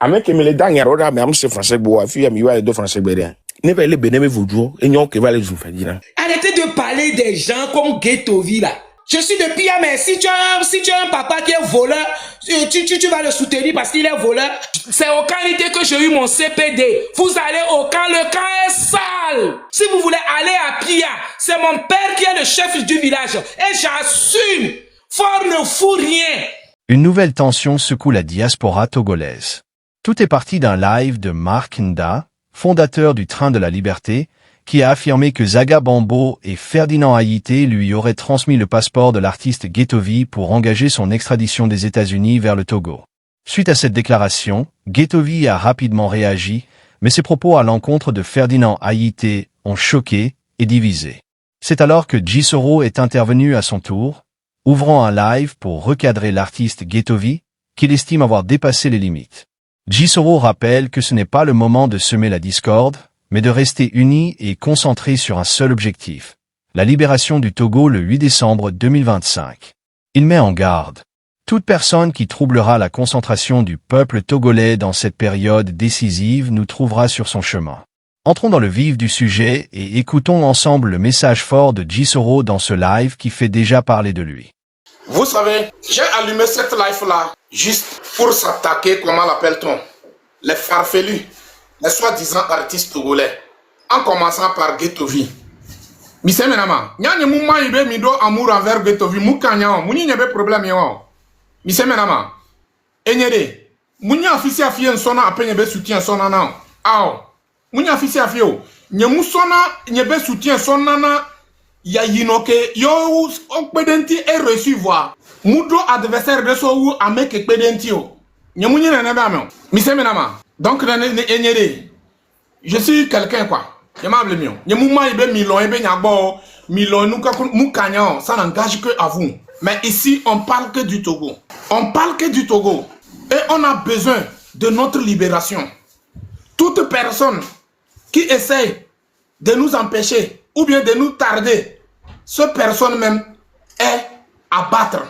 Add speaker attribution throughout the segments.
Speaker 1: Ame que me le dan yaroda me am se français bo afi am yiwa do français bede. Ne va le beneme voudou et nyon que va les Ferdinand.
Speaker 2: Arrêtez de parler des gens comme Ghettovi là. Je suis de pire, mais si tu as un papa qui est voleur, tu vas le soutenir parce qu'il est voleur. C'est au camp unité que j'ai eu mon CPD. Vous allez au camp, le camp est sale. Si vous voulez aller à Pia, c'est mon père qui est le chef du village. Et j'assume, Fort ne fout rien.
Speaker 3: Une nouvelle tension secoue la diaspora togolaise. Tout est parti d'un live de Mark Nda, fondateur du Train de la Liberté, qui a affirmé que Zaga Bambo et Ferdinand Haïté lui auraient transmis le passeport de l'artiste Ghettovi pour engager son extradition des États-Unis vers le Togo. Suite à cette déclaration, Ghettovi a rapidement réagi, mais ses propos à l'encontre de Ferdinand Haïté ont choqué et divisé. C'est alors que Jisoro est intervenu à son tour, ouvrant un live pour recadrer l'artiste Ghettovi, qu'il estime avoir dépassé les limites. Jisoro rappelle que ce n'est pas le moment de semer la discorde, mais de rester unis et concentrés sur un seul objectif, la libération du Togo le 8 décembre 2025. Il met en garde. Toute personne qui troublera la concentration du peuple togolais dans cette période décisive nous trouvera sur son chemin. Entrons dans le vif du sujet et écoutons ensemble le message fort de Jisoro dans ce live qui fait déjà parler de lui.
Speaker 4: Vous savez, j'ai allumé cette live-là juste pour s'attaquer, comment l'appelle-t-on, les farfelus, les soi-disant artistes togolais, en commençant par Ghettovi. Mise menama, nyanye muma ibe mido amour envers Ghettovi, mukanya, muni nyebe problème yo. Mise menama, enyede, muni afisi afie nsona apenye be soutien sona na. Aw, muni afisi afio, nyemu sona nyebe soutien sona na ya yinoke yo okpedenti e recevoir. Mudo adversaire de so wu ameke ekpedenti yo. Nyemu nyene na ba me. Mise menama. Donc, je suis quelqu'un quoi. Ça n'engage que à vous. Mais ici, on parle que du Togo. On parle que du Togo. Et on a besoin de notre libération. Toute personne qui essaye de nous empêcher ou bien de nous tarder, cette personne même est à battre.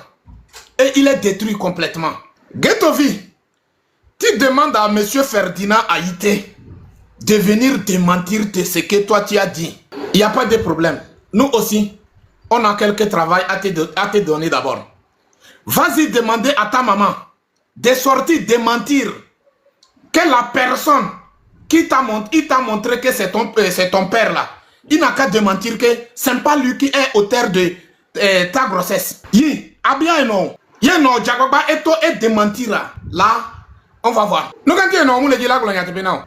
Speaker 4: Et il est détruit complètement. Ghettovi, tu demandes à M. Ferdinand Haïté de venir démentir de ce que toi tu as dit. Il n'y a pas de problème. Nous aussi, on a quelques travail à te donner d'abord. Vas-y demander à ta maman de sortir démentir que la personne qui t'a montré que c'est ton père là, il n'a qu'à démentir que ce n'est pas lui qui est auteur de ta grossesse. Yi, abia non. Yi non, Jagoba et démentir là. On va voir.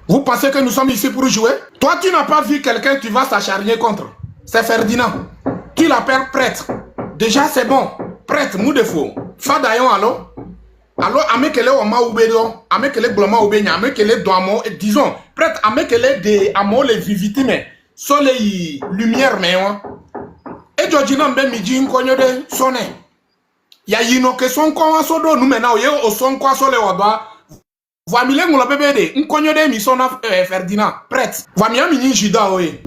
Speaker 4: Vous pensez que nous sommes ici pour jouer? Toi, tu n'as pas vu quelqu'un, tu vas s'acharner contre. C'est Ferdinand. Tu l'appelles prêtre. Déjà, c'est bon. Prêtre, mou de faux. Fadayon, allô? Allô, amekele oma ubedo, amekele bloma ubenya, amekele doamo, disons, prêtre, amekele de amo le vivitime, soleil, lumière, mais et Georgina mbe midi nkonyo de sonne. Ya yino que son kwa sodo, nous maintenant, yo, au son kwa sole wadwa. Voamile moula bébé nkonyo de misona Ferdinand prêtre voamia mini Judas oye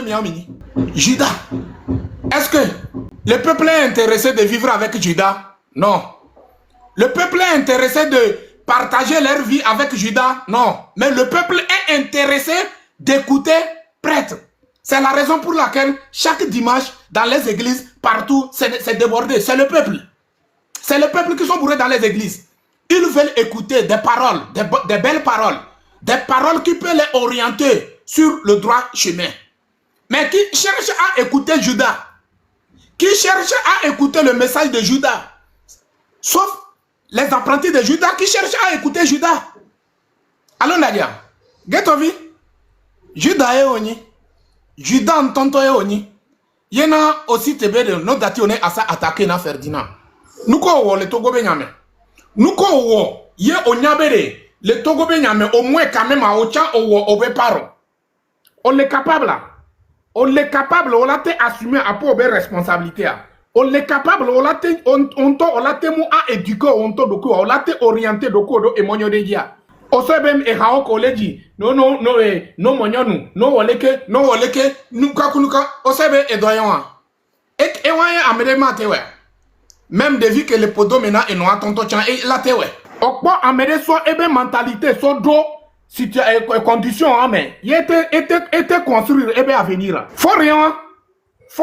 Speaker 4: mia mini Judas. Est-ce que le peuple est intéressé de vivre avec Judas? Non. Le peuple est intéressé de partager leur vie avec Judas? Non. Mais le peuple est intéressé d'écouter prêtre. C'est la raison pour laquelle chaque dimanche dans les églises partout c'est débordé. C'est le peuple. C'est le peuple qui sont bourrés dans les églises. Ils veulent écouter des paroles, des belles paroles, des paroles qui peuvent les orienter sur le droit chemin. Mais qui cherchent à écouter Judas, qui cherchent à écouter le message de Judas, sauf les apprentis de Judas qui cherchent à écouter Judas. Allons Nadia, Ghettovi, Judas est oni, Judas entonto est oni. Yena aussi tebe de nos dati on est à ça attaquer na Ferdinand. Nous quoi le Togo benyame. Nous ko ye onyabere le Togo benyame au moins quand même à ocha obe paro. On est capable là. On est capable, on l'a te assumé à pour responsabilité. On est capable, on l'a te mou à éduquer on to doko, on l'a te orienté doko do emonyo de dia. O se bem e hawo college no monyonu no woleke nuka o se be e doyon. Et waye amede matewe. Même depuis que le podo mena et non tonto chan et la tewe. Okpo amede so ebe mentalité so do condition mais il était construire ebe avenir. Faut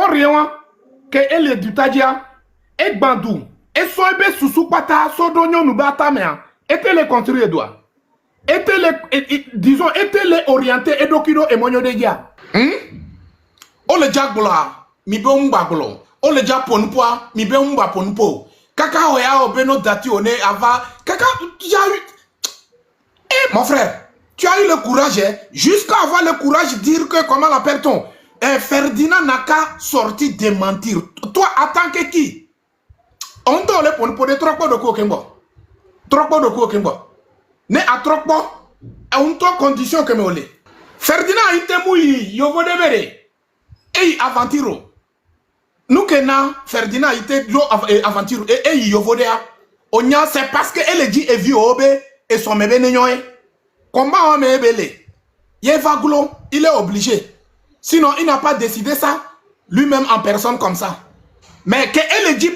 Speaker 4: rien que ele du tadia et bandou et so ebe susu pata so do nyonu bata me était les construire doit. Était les orienté et dokido et monyo de dia. O le jagbola mi be mbagolo. O le japonpoa mi be mbaponpo. Kaka oya obeno dati one ava. Kaka tu as eu. Eh mon frère, tu as eu le courage jusqu'à avoir le courage de dire que comment l'appelle-t-on Ferdinand n'a qu'à sortir démentir. Toi en tant que qui? On doit le pour des trop de kokembo. Trop de kokembo. Ne a trop à une condition que me ole. Ferdinand était mouillé, yovo de bere. Et aventiro. Nous que na Ferdinand était aventure et yovodea. Onya c'est parce que elle dit et vu obe et son mebe nenyoe. Comment on me belé? Yevaglo, il est obligé. Sinon il n'a pas décidé ça lui-même en personne comme ça. Mais que elle dit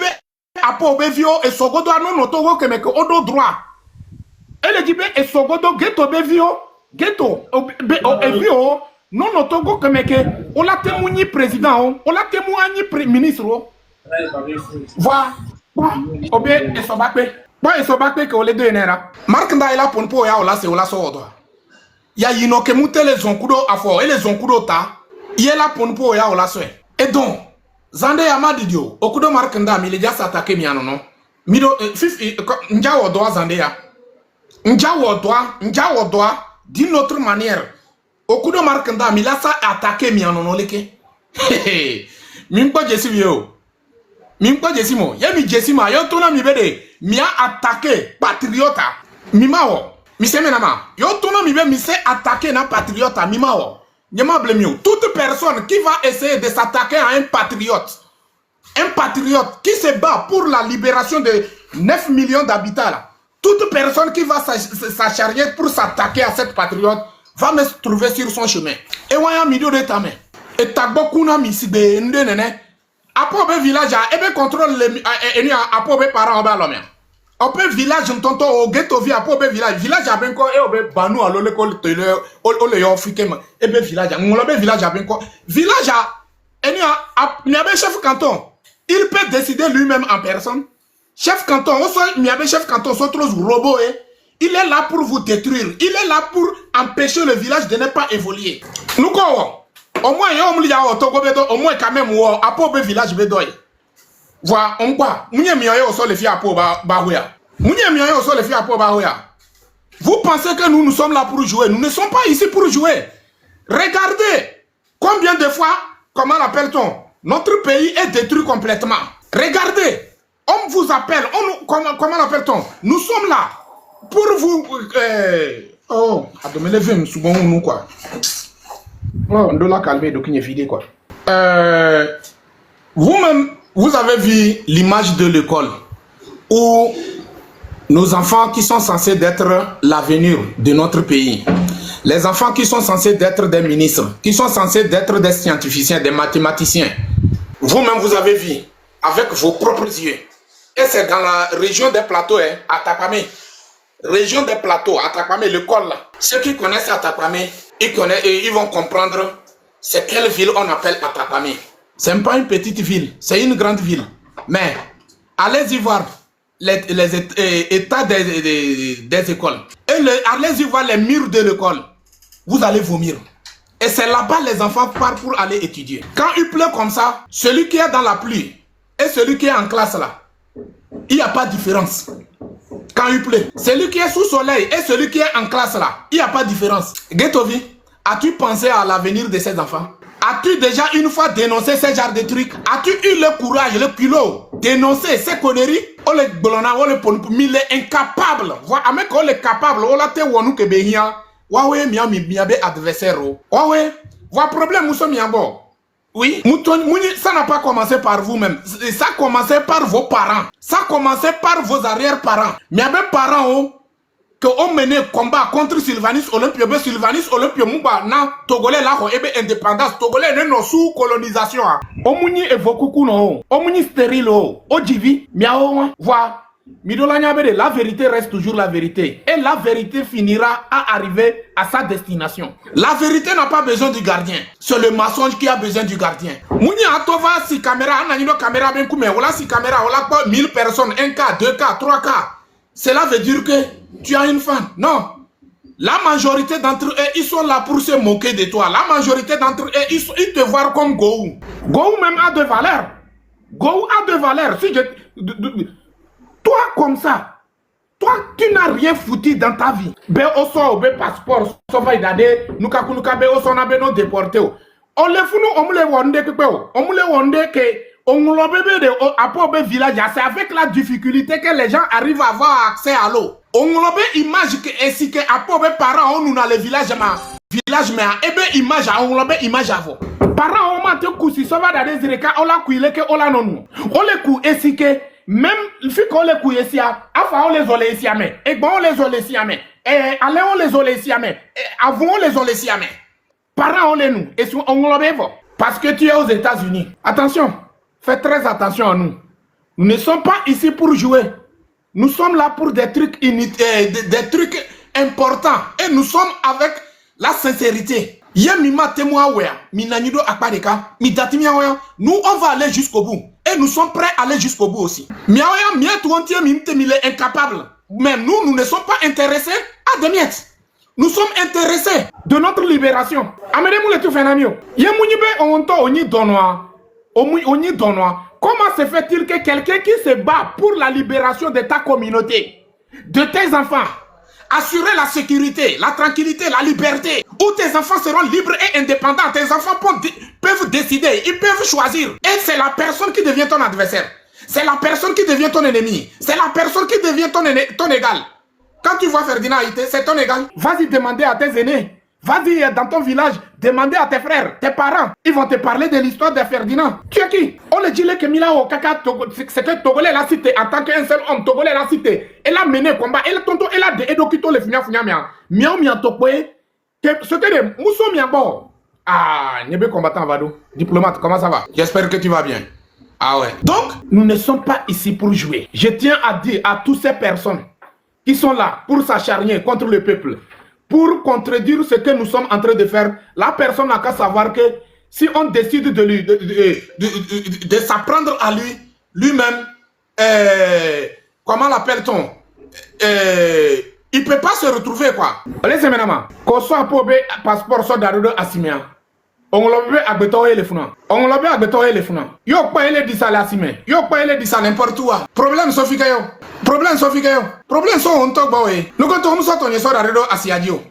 Speaker 4: apo obe vio et sogodo non notogo que me que odo droit. Elle dit et sogodo ghetto be vio ghetto vio. Non, non, Togo, on l'a témoigné président, on l'a témoigné ministre. Voilà. Bon, et son bakpe que on les deux nera. Marc Ndaïla pour nous, ya ola, c'est ola so. Ya yino ke mute les zonkudo afo, et les zonkudo ta, yé la pour nous, ya ola so. Et donc, Zande Yamadidio, okudo Marc Nda, mi le dia s'attaquer miano, non? Mido, nja wodoa Zande ya. Nja wodoa, d'une autre manière. Okudo Markanda mi lasa attaqué mi anono leke. Mimpa jesimo. Mimpa jesimo. Yemi jesima yo tona mi bede mi a attaqué patriota. Mimao. Mi se menama. Yo tona mi be mi se attaqué na patriota mimao. Nyama blemio. Toute personne qui va essayer de s'attaquer à un patriote qui se bat pour la libération de 9 millions d'habitants là. Toute personne qui va s'acharner pour s'attaquer à cette patriote va me trouver sur son chemin. Et waya milieu de ta main. Et ta bokuna misibe ndenene. Apobe village a ebe contrôle les apobe parents ba lomia. Apobe village ntonto o ghetto vi apobe village a benko e obe banu alo l'école tele o le yo africain ebe village ngolobe village a benko village a eni a miabe chef canton. Il peut décider lui-même en personne. Chef canton o so miabe chef canton so trop robot il est là pour vous détruire. Il est là pour empêcher le village de ne pas évoluer. Nous quoi? Au moins, au moins quand même, apo be village bedoy. Voilà, on quoi? Mounye miyoye au sol les filles apo bahoya. Mounye miyoye au sol les filles apo bahoya. Vous pensez que nous sommes là pour jouer? Nous ne sommes pas ici pour jouer. Regardez combien de fois, comment l'appelle-t-on? Notre pays est détruit complètement. Regardez, on vous appelle, comment l'appelle-t-on? Nous sommes là. Pour vous, oh, nous quoi. Oh, on doit la calmer, donc il est vidé quoi. Vous-même, vous avez vu l'image de l'école où nos enfants qui sont censés être l'avenir de notre pays, les enfants qui sont censés être des ministres, qui sont censés être des scientificiens, des mathématiciens, vous-même vous avez vu avec vos propres yeux. Et c'est dans la région des plateaux, à Tapamé. Région des plateaux, Atakpamé, l'école là. Ceux qui connaissent Atakpamé, ils vont comprendre c'est quelle ville on appelle Atakpamé. C'est pas une petite ville, c'est une grande ville. Mais allez-y voir les états des écoles. Et allez-y voir les murs de l'école. Vous allez vomir. Et c'est là-bas les enfants partent pour aller étudier. Quand il pleut comme ça, celui qui est dans la pluie et celui qui est en classe là, il n'y a pas de différence. Quand il pleut, celui qui est sous soleil et celui qui est en classe là, il n'y a pas de différence. Getovi, as-tu pensé à l'avenir de ces enfants? As-tu déjà une fois dénoncé ce genre de trucs? As-tu eu le courage, le culot, dénoncer ces conneries? On les blona, on les pon, mais il est incapable. Voilà, avec on est capable, on l'a te wonu que behia. Waoué, miabe adversaire. Waoué, voilà problème, nous sommes yambo. Oui, ça n'a pas commencé par vous-même. Ça a commencé par vos parents. Ça a commencé par vos arrière-parents. Mais il y avait parents qui ont mené combat contre Sylvanus Olympio. Sylvanus Olympio, na Togolais là, indépendance. Togolais n'est sous colonisation. Omuni evokuku no. Omuni stérile. Ojivi, miao. Voilà. la vérité reste toujours la vérité. Et la vérité finira à arriver à sa destination. La vérité n'a pas besoin du gardien. C'est le mensonge qui a besoin du gardien. Mouni atova si caméra, ananino caméra ben kume, voilà si caméra, voilà pas 1000 personnes, 1K, 2K, 3K. Cela veut dire que tu as une fan. Non. La majorité d'entre eux, ils sont là pour se moquer de toi. La majorité d'entre eux, ils te voient comme Gou. Gou même a de valeur. Gou a de valeur. Si toi comme ça, toi tu n'as rien foutu dans ta vie. Be oso be passeport, so va idade, nuka be oso na be no déporté. On le funu, on le wonde que on le wonde que on le bébé de apobe village. C'est avec la difficulté que les gens arrivent à avoir accès à l'eau. On le image que ainsi que apobe parents on nous dans le village mais ebe image on le image avant. Parents on m'a te kusi so va dade zireka on la kuile que on la non. On le ku ainsi que même il faut qu'on les couille ici, enfin on les ole ici à main, et bon on les ole ici à main, et allez on les ole ici à main, et avant on les ole ici à main. Parents on les nous, et on l'obéit parce que tu es aux États-Unis. Attention, fais très attention à nous. Nous ne sommes pas ici pour jouer. Nous sommes là pour des trucs des trucs importants, et nous sommes avec la sincérité. Nous on va aller jusqu'au bout. Et nous sommes prêts à aller jusqu'au bout aussi. Incapable. Mais nous ne sommes pas intéressés à des miettes. Nous sommes intéressés de notre libération. Comment se fait-il que quelqu'un qui se bat pour la libération de ta communauté, de tes enfants, assurer la sécurité, la tranquillité, la liberté, où tes enfants seront libres et indépendants, tes enfants peuvent décider, ils peuvent choisir. Et c'est la personne qui devient ton adversaire. C'est la personne qui devient ton ennemi. C'est la personne qui devient ton égal. Quand tu vois Ferdinand Haïté, c'est ton égal. Vas-y demander à tes aînés. Vas-y dans ton village, demander à tes frères, tes parents. Ils vont te parler de l'histoire de Ferdinand. Tu es qui? On le dit que Mila Okaka, c'est que Togolais l'a cité en tant qu'un seul homme. Togolais l'a cité. Elle a mené combat. Elle a de Edokito le Funya Funya. Miao Miantopoe. Ce que les Mousso Miabo. Ah, Niébé combattant Vado. Diplomate, comment ça va? J'espère que tu vas bien. Ah ouais. Donc, nous ne sommes pas ici pour jouer. Je tiens à dire à toutes ces personnes qui sont là pour s'acharner contre le peuple, pour contredire ce que nous sommes en train de faire, la personne n'a qu'à savoir que si on décide de s'apprendre à lui-même, comment l'appelle-t-on, il ne peut pas se retrouver quoi. Allez, maintenant, qu'on soit pour le passeport, soit d'arriver à Simea. On l'a vu à Beto et les Founan. On l'a vu à Beto et les Founan. Yo pas ele dit ça à Simea. Yo pas ele dit ça n'importe où. Problème Sophie Kayo. Problème Sophie Kayo. Problème so on talk about it. Nous quand on sort on est sur d'arriver à Siadio.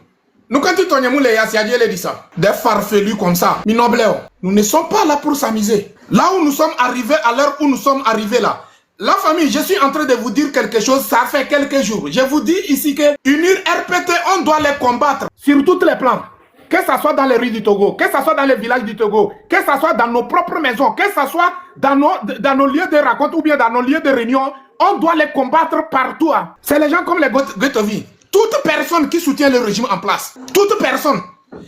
Speaker 4: Nous quand tu t'en moulé à Siadio elle dit ça. Des farfelus comme ça. Minobléo. Nous ne sommes pas là pour s'amuser. Là où nous sommes arrivés, à l'heure où nous sommes arrivés là. La famille, je suis en train de vous dire quelque chose, ça fait quelques jours. Je vous dis ici que unir RPT, on doit les combattre sur tous les plans. Que ce soit dans les rues du Togo, que ce soit dans les villages du Togo, que ce soit dans nos propres maisons, que ce soit dans nos lieux de rencontre ou bien dans nos lieux de réunion, on doit les combattre partout. C'est les gens comme les Gotovi. Toute personne qui soutient le régime en place, toute personne,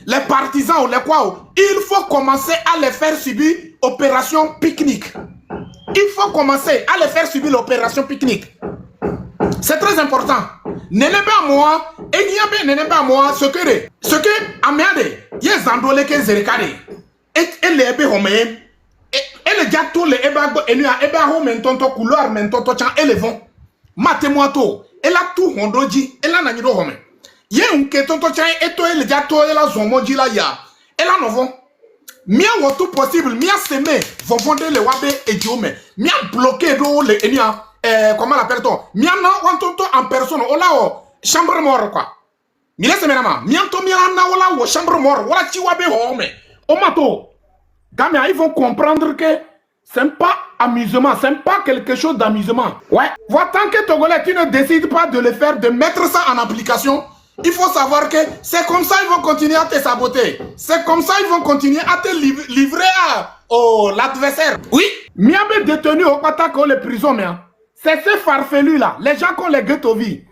Speaker 4: les partisans ou les quoi, il faut commencer à les faire subir opération pique-nique. Il faut commencer à les faire subir l'opération pique-nique. C'est très important. N'est pas moi, et n'y a pas moi, ce que Amiade, y a Zandole que Zerikade, et les Home, et les gâteaux, les Ebago, et nous a Ebahome, tonto couloir, men tonto chan, et les vont. Mate-moi-to, et la tout, on doji, et la nanido home. Y a un que tonto chan, et toi, et les gâteaux, et la zomoji la ya, et la novon. Mia ou tout possible, mia semé, vont vendre les wabe et diome, mia bloqué d'eau les enia, comment l'appelle-t-on? Mia na wantonto en personne, ola o chambre mort quoi. Mia semé nama, mia to mia na ola o chambre mort, ola chi wabe home. O mato, gamia ils vont comprendre que c'est pas amusement, c'est pas quelque chose d'amusement. Ouais, voilà tant que Togolais tu ne décides pas de le faire, de mettre ça en application. Il faut savoir que c'est comme ça ils vont continuer à te saboter. C'est comme ça ils vont continuer à te livrer à l'adversaire. Oui. Miabe détenu au Patako, les prisons, mais c'est ces farfelus là. Les gens qui ont les Getovi.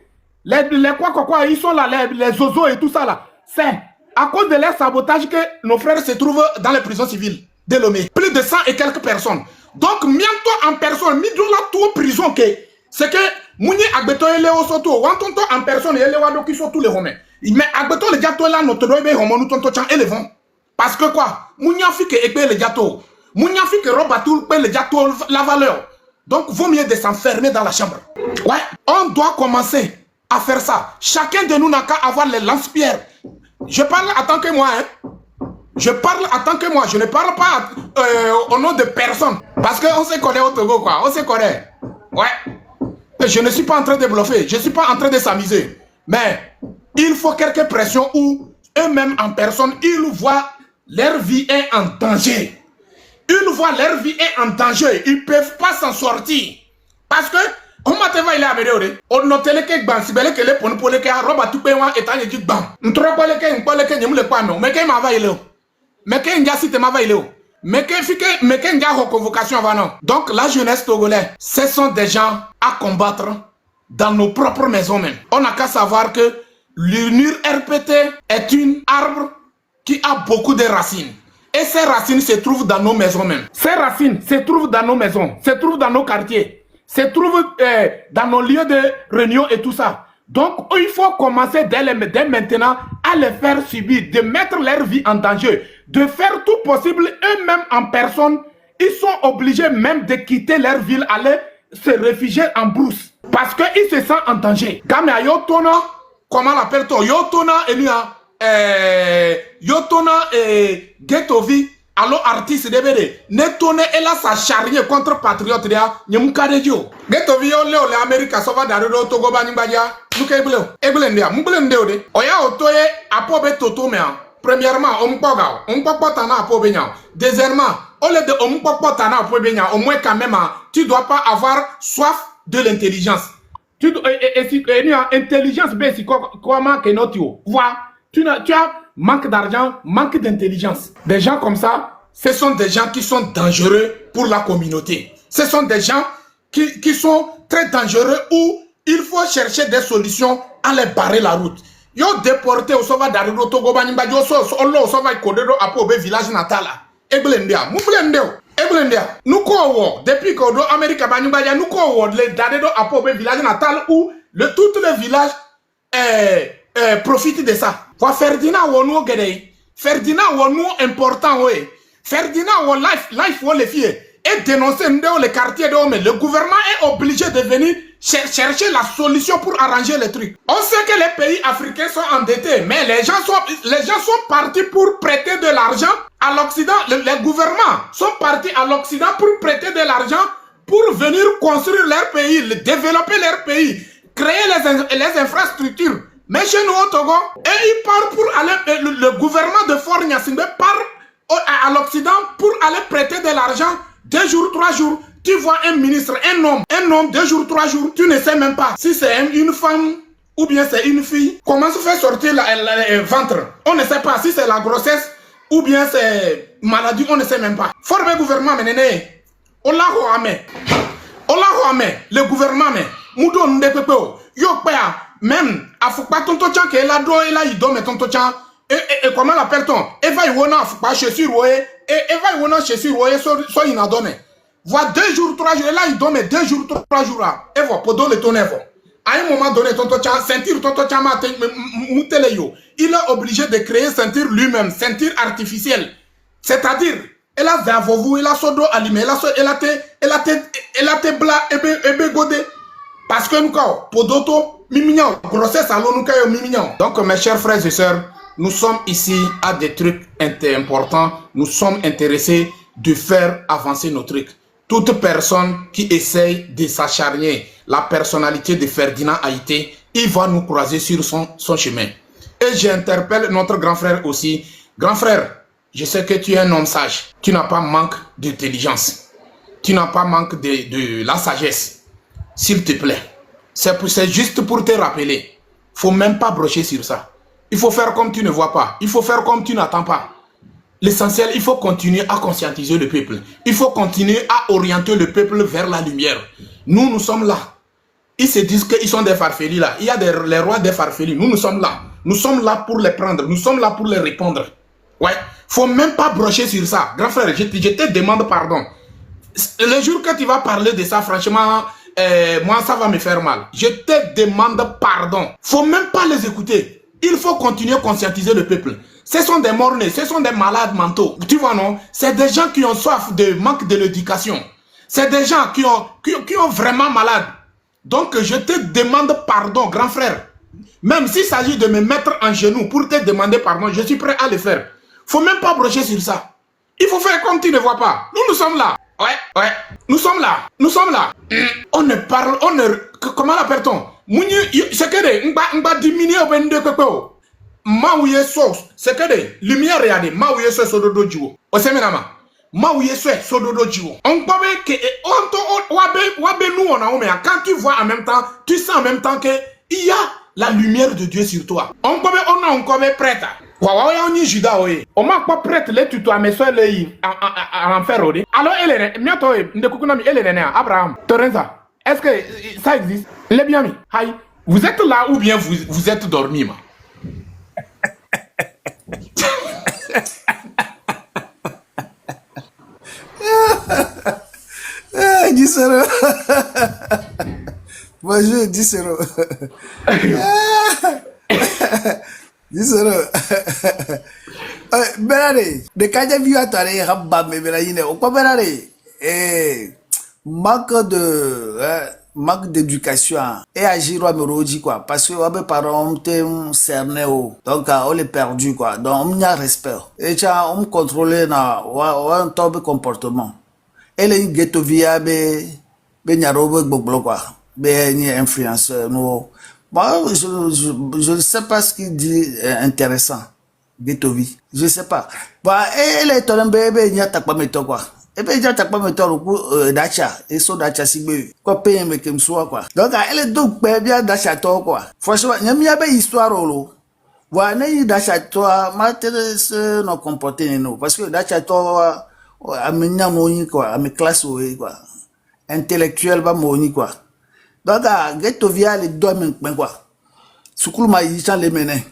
Speaker 4: Les quoi, ils sont là, les zozos et tout ça là. C'est à cause de leur sabotage que nos frères se trouvent dans les prisons civiles de Lomé. Plus de 100 et quelques personnes. Donc, miento en personne, mido la tout prison que c'est que Mouni agbeto ele o soto, wantonto en personne ele wado qui sont tous les romains. Mais agbeto le gâteau là notre doibe homo nous tonto chan élevant. Parce que quoi? Mouni afike ekbe le gâteau. Mouni afike robatul pe le gâteau la valeur. Donc vaut mieux de s'enfermer dans la chambre. Ouais, on doit commencer à faire ça. Chacun de nous n'a qu'à avoir les lance-pierres. Je parle en tant que moi, hein. Je parle en tant que moi, je ne parle pas au nom de personne. Parce qu'on se connaît au Togo, quoi. On se connaît. Ouais. Je ne suis pas en train de bluffer. Je ne suis pas en train de s'amuser. Mais il faut quelques pressions où eux-mêmes en personne, ils voient leur vie est en danger. Ils voient leur vie est en danger. Ils ne peuvent pas s'en sortir. Parce que, on m'a dit, il est amélioré. On note les que ban, si belle que les pour les cas, roba tout payant et un équipe ban. Nous trouvons pas les cas, nous pas les cas, nous les pas, mais qui m'a vaillé. Mais qui a cité ma vaillé. Mais qui a convocation avant nous. Donc, la jeunesse togolaise, ce sont des gens à combattre dans nos propres maisons même. On n'a qu'à savoir que l'UNUR RPT est une arbre qui a beaucoup de racines. Et ces racines se trouvent dans nos maisons même. Ces racines se trouvent dans nos maisons, se trouvent dans nos quartiers, se trouvent dans nos lieux de réunion et tout ça. Donc, il faut commencer dès maintenant à les faire subir, de mettre leur vie en danger, de faire tout possible eux-mêmes en personne. Ils sont obligés même de quitter leur ville, aller se réfugier en brousse. Parce qu'ils se sentent en danger. Game Yotona, comment l'appelle-t-on? Yotona Yotona et Getovi, alors artiste de BD, netone et là sa charrier contre patriote de Nyamkadejo. Getovi ole ole America sova darudo Togo banimbadia. Nuka eblendia, mublendio de. Oya otoye apobe toto mea. Premièrement, on tana apobe nya. Deuxièmement, au lieu de on tana apobe nya, au moins quand même, tu dois pas avoir soif de l'intelligence. Tu dois intelligence basique comment que notre voilà. Tu as manque d'argent, manque d'intelligence. Des gens comme ça, ce sont des gens qui sont dangereux pour la communauté. Ce sont des gens qui sont très dangereux où il faut chercher des solutions à les barrer la route. Yo déporté au Sova d'Arido Togo Banimba, yo solo Sova Kodero Apobe village natal. Eblendia, Eblendia, nous quoi depuis qu'Odo America Banimba, nous quoi les Daredo Apobe village natal où tout le village profite de ça. Ferdinand Wonou Gedei, Ferdinand Wonou important, oui. Ferdinand Wonou life les filles et dénoncer les quartiers de Homé. Le gouvernement est obligé de venir chercher la solution pour arranger les trucs. On sait que les pays africains sont endettés, mais les gens sont partis pour prêter de l'argent à l'Occident. Les gouvernements sont partis à l'Occident pour prêter de l'argent pour venir construire leur pays, développer leur pays, créer les infrastructures. Mais chez nous au Togo, et ils partent pour aller, le gouvernement de Fort Gnassingbé part à l'Occident pour aller prêter de l'argent 2 jours, 3 jours. Tu vois un ministre, un homme, 2 jours, 3 jours, tu ne sais même pas si c'est une femme ou bien c'est une fille. Comment se fait sortir le ventre? On ne sait pas si c'est la grossesse ou bien c'est maladie, on ne sait même pas. Fort le gouvernement, mais le gouvernement, mais Moudo Ndepepeo, Yopea, même, à Foupa Tontochan, qui est là, et là, il donne Tontochan, et comment l'appelle-t-on? Eva Iwona, Foupa, chez Suroé, et Eva Iwona, chez Suroé, soit il n'a donné. Voilà 2 jours, 3 jours, et là, il donne 2 jours, 3 jours, là. Et voilà, pour donner ton œuvre. À un moment donné, Tontochan, ceinture Tontochan, il est obligé de créer ceinture lui-même, ceinture artificielle. C'est-à-dire, elle a Zavovou, elle a Sodo allumé, elle a te bla, ebe godé. Parce que nous, pour d'autres, mimignon, grossesse, allons nous caillons mimignon. Donc, mes chers frères et sœurs, nous sommes ici à des trucs importants. Nous sommes intéressés de faire avancer nos trucs. Toute personne qui essaye de s'acharner la personnalité de Ferdinand Haïté, il va nous croiser sur son chemin. Et j'interpelle notre grand frère aussi. Grand frère, je sais que tu es un homme sage. Tu n'as pas manque d'intelligence. Tu n'as pas manque de la sagesse. S'il te plaît, c'est juste pour te rappeler. Faut même pas brocher sur ça. Il faut faire comme tu ne vois pas. Il faut faire comme tu n'attends pas. L'essentiel, il faut continuer à conscientiser le peuple. Il faut continuer à orienter le peuple vers la lumière. Nous sommes là. Ils se disent qu'ils sont des farfelis là. Il y a les rois des farfelis. Nous sommes là. Nous sommes là pour les prendre. Nous sommes là pour les répondre. Ouais. Faut même pas brocher sur ça. Grand frère, je te demande pardon. Le jour que tu vas parler de ça, franchement, moi ça va me faire mal. Je te demande pardon. Faut même pas les écouter. Il faut continuer à conscientiser le peuple. Ce sont des morts-nés, ce sont des malades mentaux. Tu vois non? C'est des gens qui ont soif de manque de l'éducation. C'est des gens qui ont vraiment malade. Donc je te demande pardon, grand frère. Même s'il s'agit de me mettre en genoux pour te demander pardon, je suis prêt à le faire. Faut même pas brocher sur ça. Il faut faire comme tu ne vois pas. Nous sommes là. Ouais. Nous sommes là. Nous sommes là. On ne parle, comment l'appelle-t-on? C'est que on va diminuer au ben de coco. Maouye sauce. C'est que des lumière regardez. Maouye sauce sododo jiwo. O semenama. Maouye sauce sododo jiwo. On peut que wabe nous on a mais quand tu vois en même temps, tu sens en même temps que il y a la lumière de Dieu sur toi. On a encore prête. On y juda oye. On m'a pas prête les tutos à mes soeurs à l'enfer odi. Alors elle est miato ne kukunami elle est Abraham. Torenza. Est-ce que ça existe? Les bien mis. Hi. Vous êtes là ou bien vous êtes dormi ma?
Speaker 5: Disero. Bonjour, Disero. Disero. Benare, de kaja viu atare habba me benayine. O ko benare. Manque d'éducation et agir à me quoi parce que mes parents ont cerné donc on les perdu quoi donc on y a respect et ça on contrôler na on tombe comportement et les ghetto via be nyarobe gbogbo quoi be ni influenceur nous moi je ne sais pas ce qu'il dit intéressant ghetto vie je sais pas bah et les tolembe be nyata pas meto quoi. Et puis, j'ai pas me tort d'achat et son d'achat si quoi payer me comme soit quoi. Donc, elle est donc bien d'achat toi quoi. Franchement, il y a bien histoire là. Voilà, il d'achat toi, m'intéresse nos comporter nous parce que d'achat toi à mes nyamoni quoi, à mes classes quoi. Intellectuel va moni quoi. Donc, ghetto via les doigts men quoi. Soukoul ma yichan les mener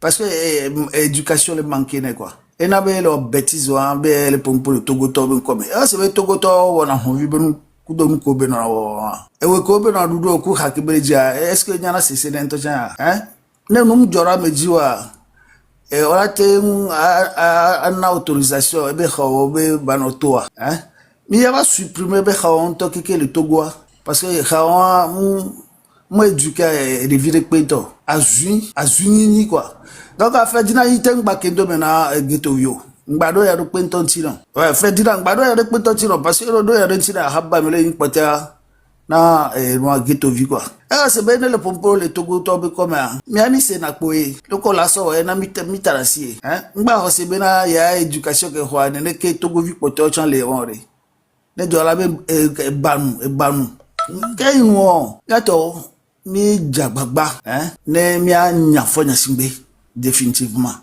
Speaker 5: parce que éducation le manquer quoi. Et n'a pas leur bêtise ou un bel pompe le Togo Togo comme c'est le Togo Togo on a envie de nous couper dans et we couper dans le dos coup hakibeja est-ce que y en a c'est l'intention hein ne nous jora me dit wa et on a une autorisation et be xaw be banoto hein mais il va supprimer be xaw on to que le Togo parce que xaw moi éduquer et vivre peto azuni quoi. Donc a fait dina yiteng bakendo mena ghetto yo ngbado ya do penton tino ouais fait dina ngbado ya do penton tino parce que do ya do tino habba mele yipata na no ghetto vi quoi c'est ben le pompo le Togo tobe comme miami c'est na koe loko la so na mitarasi hein ngba ho se bena ya éducation ke ho ne ke Togo vi poto chan le onre ne do la be banu ke inwo yato mi jagbagba hein ne mi anya fonya simbe définitivement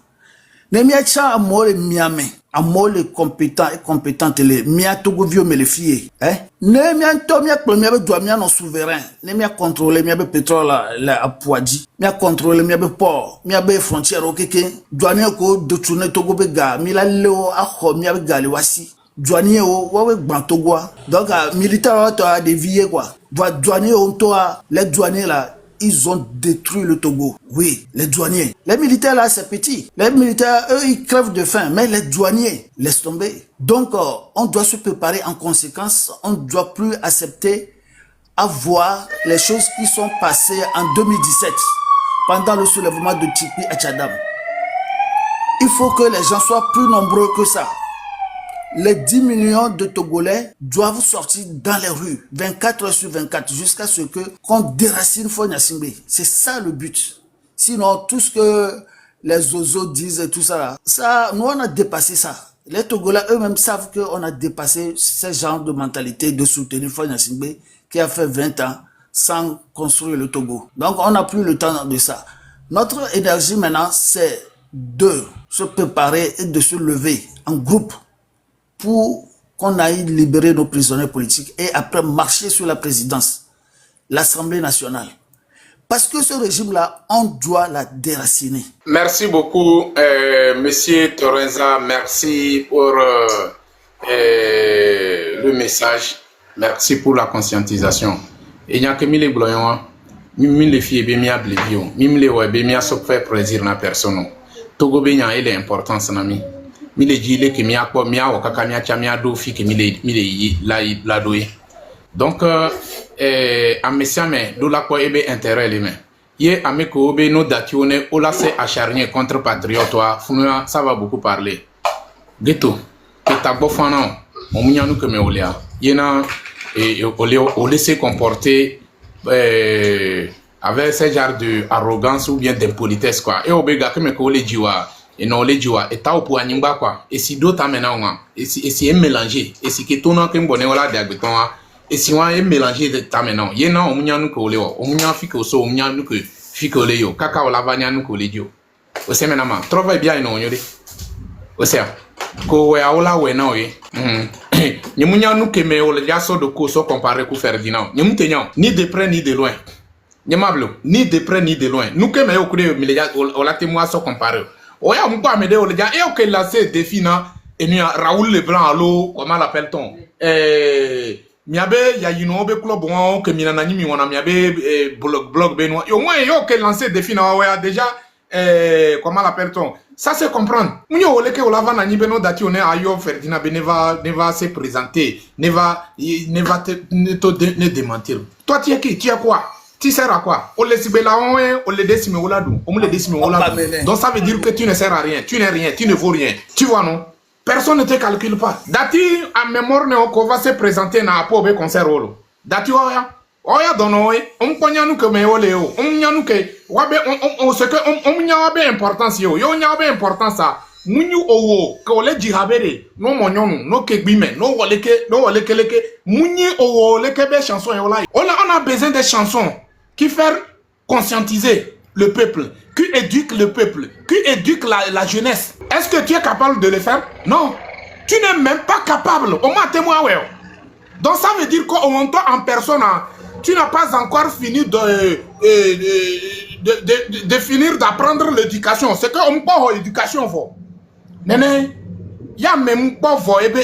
Speaker 5: ne mi acha amore miame amole compétent et compétente les mi Togo vio me le fie hein ne mi anto mi akplo mi do mi no souverain ne mi contrôler mi pétrole la apoadi mi contrôler mi port mi frontière okeke douane ko de tourner Togo be ga mi la leo aho mi ga le wasi douane o wa gban Togo donc militaire to a dévié quoi douane on to les douaniers là ils ont détruit le Togo. Oui, les douaniers. Les militaires là, c'est petit. Les militaires, eux, ils crèvent de faim. Mais les douaniers, laisse tomber. Donc, on doit se préparer en conséquence. On ne doit plus accepter à voir les choses qui sont passées en 2017, pendant le soulèvement de Tipi à Tchadam. Il faut que les gens soient plus nombreux que ça. Les 10 millions de Togolais doivent sortir dans les rues 24 heures sur 24 jusqu'à ce qu'on déracine Fonya Simbe. C'est ça le but. Sinon, tout ce que les oiseaux disent et tout ça, nous on a dépassé ça. Les Togolais eux-mêmes savent qu'on a dépassé ce genre de mentalité de soutenir Fonya Simbe qui a fait 20 ans sans construire le Togo. Donc on n'a plus le temps de ça. Notre énergie maintenant, c'est de se préparer et de se lever en groupe pour qu'on aille libérer nos prisonniers politiques et après marcher sur la présidence, l'Assemblée nationale. Parce que ce régime-là, on doit la déraciner.
Speaker 4: Merci beaucoup, Monsieur Torenza. Merci pour le message. Merci pour la conscientisation. Et n'y a que mille bloyons, mille filles, bien mia blivio, mille ouais, bien mia so faire plaisir na personne. Togo benya il est important son ami. Mille gile que mia quoi mia o kaka mia chamia do fi que mille la doye. Donc à messia mais do la quoi ebe intérêt les mains. Yé ameko be no datione o la c'est acharné contre patriote funua ça va beaucoup parler. Ghetto que ta bofana on munyanu que me olia. Yena et on laisse comporter avec ce genre de arrogance ou bien d'impolitesse quoi et obega que me ko le jiwa et non le jiwa et ta pour animba quoi et si d'autres amena et si est mélangé et si que ton que bonne wala de agbeton et si on est mélangé de tamena yena on munyanu ko le on munya fi ko so on munyanu ko fi ko le yo kaka wala vanyanu ko le dio o se menama trouve bien non yori o se ko we awla we na oye Nyemunya nous que me ole ya so de ko so comparé ku Ferdinand. Nyemutenya ni de près ni de loin. Nyemablo ni de près ni de loin. Nous que me okure me ya ola témoin so comparé. Oya mu pa me de ole ya e o que lancer défi na et ni Raoul Leblanc allo comment l'appelle-t-on miabe ya yino be club won que mina nani mi wona miabe blog benoit. Yo moins yo que lancer défi na oya déjà comment l'appelle-t-on ça c'est comprendre. Munyo ole ke ola vana ni beno dati on ayo Ferdinand ne va se présenter, ne va te démentir. Toi tu es qui? Tu es quoi? Tu sers à quoi? On le sibela on le décime oladou, on le décime oladou. Donc ça veut dire que tu ne sers à rien, tu n'es rien, tu ne vaux rien. Tu vois non? Personne ne te calcule pas. Dati à mémoire ne on va se présenter na po be concert olo. Dati oya dono on konya nu ke me ole o on nya nu ke wabe on se que on nya wabe importance yo nya wabe importance ça munyu owo ke ole jihabere no monyonu no ke gbime no wole ke leke munyi owo leke be chanson yo la on a besoin de chansons qui faire conscientiser le peuple, qui éduque le peuple, qui éduque la jeunesse. Est-ce que tu es capable de le faire? Non, tu n'es même pas capable. Au moins témoin ouais. Donc ça veut dire qu'au toi en personne tu n'as pas encore fini de finir d'apprendre l'éducation. C'est qu'on peut l'éducation. Néné, il y a même pas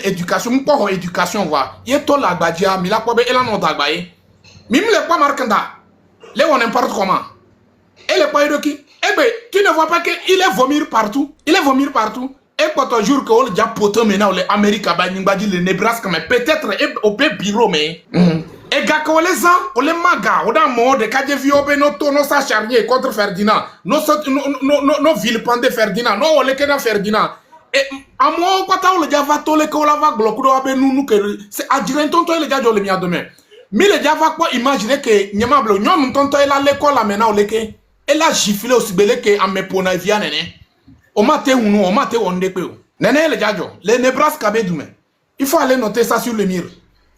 Speaker 4: l'éducation. Il y a l'éducation. Il y a tout la badia, mais la quoi elle en a d'agbaye. Même les pas marquanda, les on n'importe comment. Et les pas qui? Eh ben, tu ne vois pas qu'il est vomir partout. Il est vomir partout. Et quand on jure qu'on a poté maintenant les Américains, le Nebraska, mais peut-être au bureau, mais. Et gars, on les a, on les maga, on a mort de Kadevio, nos tonos s'acharnier contre Ferdinand, nos vilipendés Ferdinand, non, on les connaît Ferdinand. Et à moi, quand on le java, tout le qu'on va bloquer, nous, c'est à dire un tonton, les gars, je le mets demain. Mais les java, quoi, imaginez que, Nyamablo, non, tonton, il a l'école, là, maintenant, elle a giflé aussi belle que à mes pona via, néné. On m'a té ou non, on m'a té ou on dépeau. Néné, les gars, les Nebraska, demain. Il faut aller noter ça sur le mur.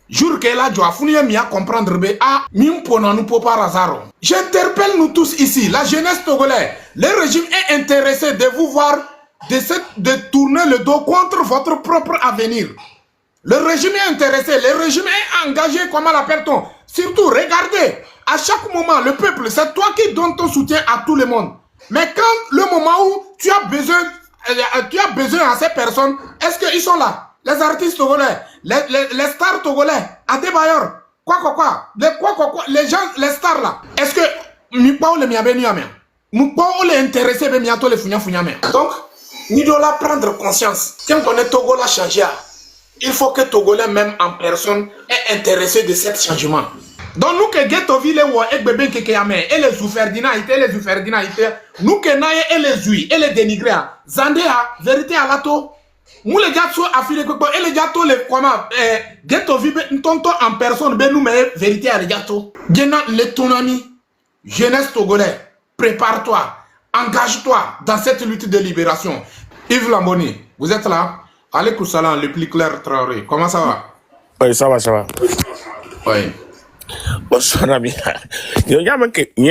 Speaker 4: Jour qu'elle a joie, founia mia comprendre be a mimpona nous pour par hasard. J'interpelle nous tous ici, la jeunesse togolaise. Le régime est intéressé de vous voir, de tourner le dos contre votre propre avenir. Le régime est intéressé, le régime est engagé, comment l'appelle-t-on? Surtout, regardez, à chaque moment, le peuple, c'est toi qui donnes ton soutien à tout le monde. Mais quand le moment où tu as besoin à ces personnes, est-ce qu'ils sont là? Les artistes togolais, les stars togolais, Adebayor, les gens, les stars là. Est-ce que nous pas les miabe nous pas les intéresser be miato les funya donc nous devons prendre conscience. Quand on est Togo la changer, il faut que Togolais même en personne est intéressé de ce changement. Donc nous que ghetto ville ou ek bébé que yame et les Ferdinand nous que naye et les zui et les dénigré Zandéa vérité à lato. Nous les gars sont affilés et les gâteaux les comment ghetto vibe tonton en personne ben nous mais vérité à les gâteaux. Bien l'autonomie jeunesse togolais, prépare-toi, engage-toi dans cette lutte de libération. Yves Lamboni, vous êtes là? Allez Koussalan, le plus clair Traoré. Comment ça va?
Speaker 1: Oui, ça va.
Speaker 4: Oui.
Speaker 1: Bon, ça va bien. Il y a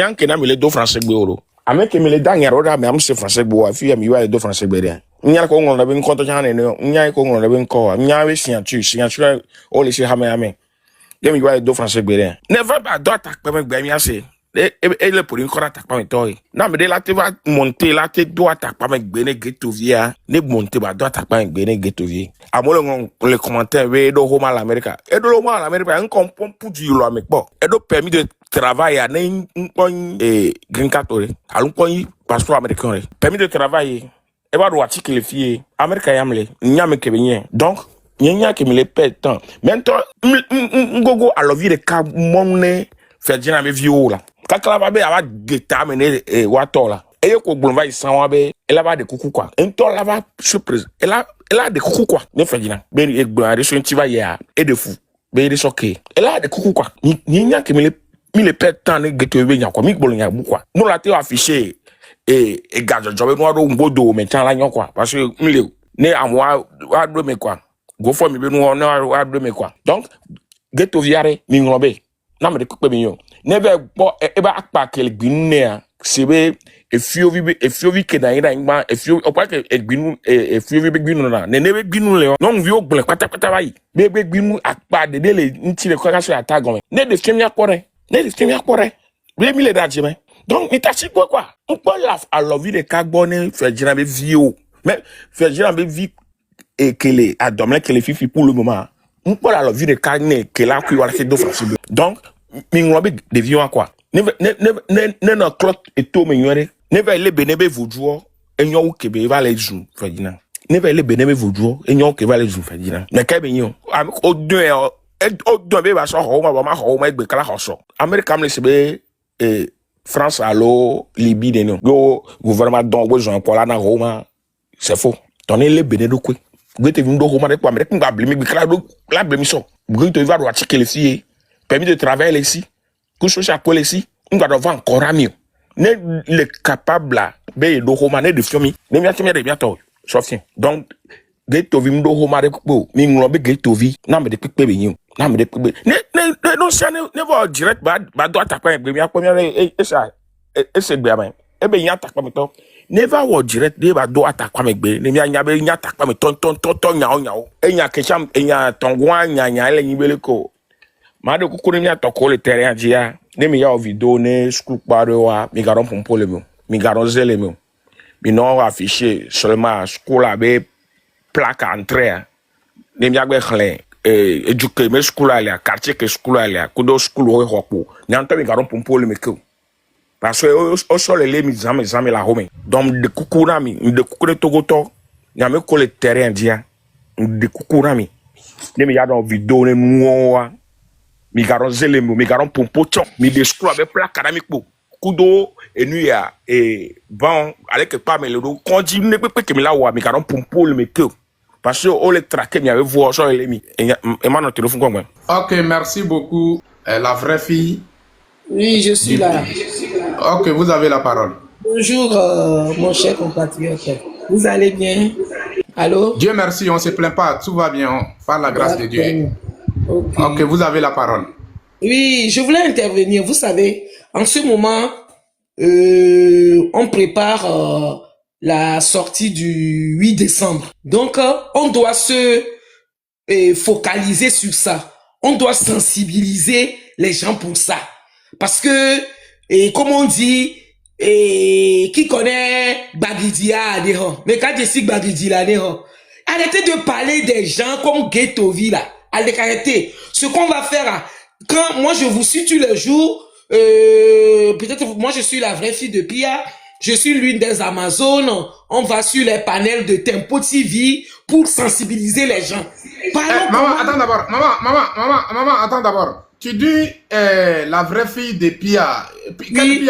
Speaker 1: un qui n'a mis les deux français gros. Avec les dernières heures, mais c'est français gros. Fille, il y a les deux français gros. Il y a qu'on a bien compte de il y a qu'on a bien quoi. Il y a signature, on les sait jamais. Il y a deux français gros. Ne va pas d'autres comme bien assez. Et le pour une croix attaque pas mes toi. Non, mais là, tu vas monter, là, tu dois attaquer pas mes béné ghetto via. Ne monter, bah, dois attaquer pas mes béné ghetto via. À moi, les commentaires, oui, do home à l'Amérique. Et do home à l'Amérique, un compon pour du lo avec bon. Et do permis de travail à un point green card, à un point passeport américain. Permis de travail. Et bah, doit que les filles, Amérique yamle, nyame kebenye. Donc, nyanya qui me les pète tant. Maintenant, gogo à la vie de Kabone, fait dire à mes vieux là. Kakla va be ava geta mene wato la. Et yo ko blonva isan be, elle va de coucou quoi. Un temps là va surprise. Elle a des coucou quoi. Ne fait dire. Ben e gbon de so ntiva ya et de fou. Ben de choqué. Elle a des coucou quoi. Nyanya qui me les pète tant ne geto be nya quoi. Mi gbon nya bu quoi. Nous la te affiché et gars job no do ngodo me chan la nyon quoi parce que mle ne amwa wa do me quoi go for mi be no wa do me quoi donc geto viare mi nglobe na me de kupe mi yo never bo e ba akpa kele gbinu a sebe efiovi ke na ira ngba efio opa ke gbinu efiovi be gbinu na ne be gbinu le no nvi ogbele pata bayi be gbinu akpa de le nti le kwa ka so atagon ne de stream yakore be mi le da jeme. Donc, il t'a dit quoi? On peut à la vie de carbone, faire dire avec vieux. Mais, faire dire avec vie et que les adommes, que les filles pour le moment. On peut à la vie de carbone, que là, qui va deux fois. Donc, m'inglobe de vieux à quoi? Ne clock et tout, mais ne va les bénébe vous jouer, et n'y que va les jouer, faire dire. Ne va les bénébe vous jouer, et n'y que va les jouer, faire dire. Mais qu'est-ce que nous? Au deux, au deux, va sortir, on va être Américain, c'est France allo Libye de nous go gouvernement donc besoin pour la na Roma c'est faux donner les béné de quoi gote vindo Roma de quoi mais qu'on blâmer la blâmission gote va doit checker les filles permis de travail ici que social pour ici on va devoir encore mieux ne le capable là be do Roma ne de fiomi ne mi atime de bientôt sauf donc gote vindo Roma de ko mi nglobe gote vi na me de pipe be yin na me de pipe non ça ne va direct ba doit attaquer bien première et ça et c'est bien e be yan attaque pas meto never wa direct de ba do attaque pas megbe ne mi anya be yan attaque pas meto ton nyao e nya kecham e nya tongwa nya le nyibele ko ma de kukuru mi atoko le terrain dia ne mi ya video ne school paro wa mi garon pompo le mi garon zele mi non affiché seulement school abe plaque entrée ne mi agbe khle eduke me school ala quartier que school ala kudo school ho hopo nyanto mi garon pompo le meko parce que au sol les mi zame la home donc de kukurami de kukure togoto nyame ko le terrain dia de kukurami ne mi ya dans vidéo ne nuwa mi garon zele mi garon pompo chon mi de school avec plaque académique kudo enuya et bon avec pas mais le konji ne peut que mi la wa mi garon pompo le meko parce que on le traquer mi avait voir sur les mi et maintenant téléphone quoi.
Speaker 4: Ok, merci beaucoup. La vraie fille.
Speaker 2: Oui, je suis là.
Speaker 4: Ok, vous avez la parole.
Speaker 2: Bonjour, mon cher compatriote. Vous allez bien? Allô?
Speaker 4: Dieu merci, on ne se plaint pas, tout va bien, par la grâce de Dieu. Ok, vous avez la parole.
Speaker 2: Oui, je voulais intervenir. Vous savez, en ce moment, on prépare la sortie du 8 décembre. Donc, on doit se focaliser sur ça. On doit sensibiliser les gens pour ça. Parce que, comme on dit, qui connaît Bagidia, mais quand je dis Bagidia, arrêtez de parler des gens comme Ghettovi là. Arrêtez. Ce qu'on va faire, quand moi je vous suis tous les jours, peut-être moi je suis la vraie fille de Pia, je suis l'une des Amazones, on va sur les panels de Tempo TV pour sensibiliser les gens.
Speaker 4: Maman, attends d'abord. Maman, attends d'abord. Tu dis la vraie fille de Pia. Quelle
Speaker 2: Oui.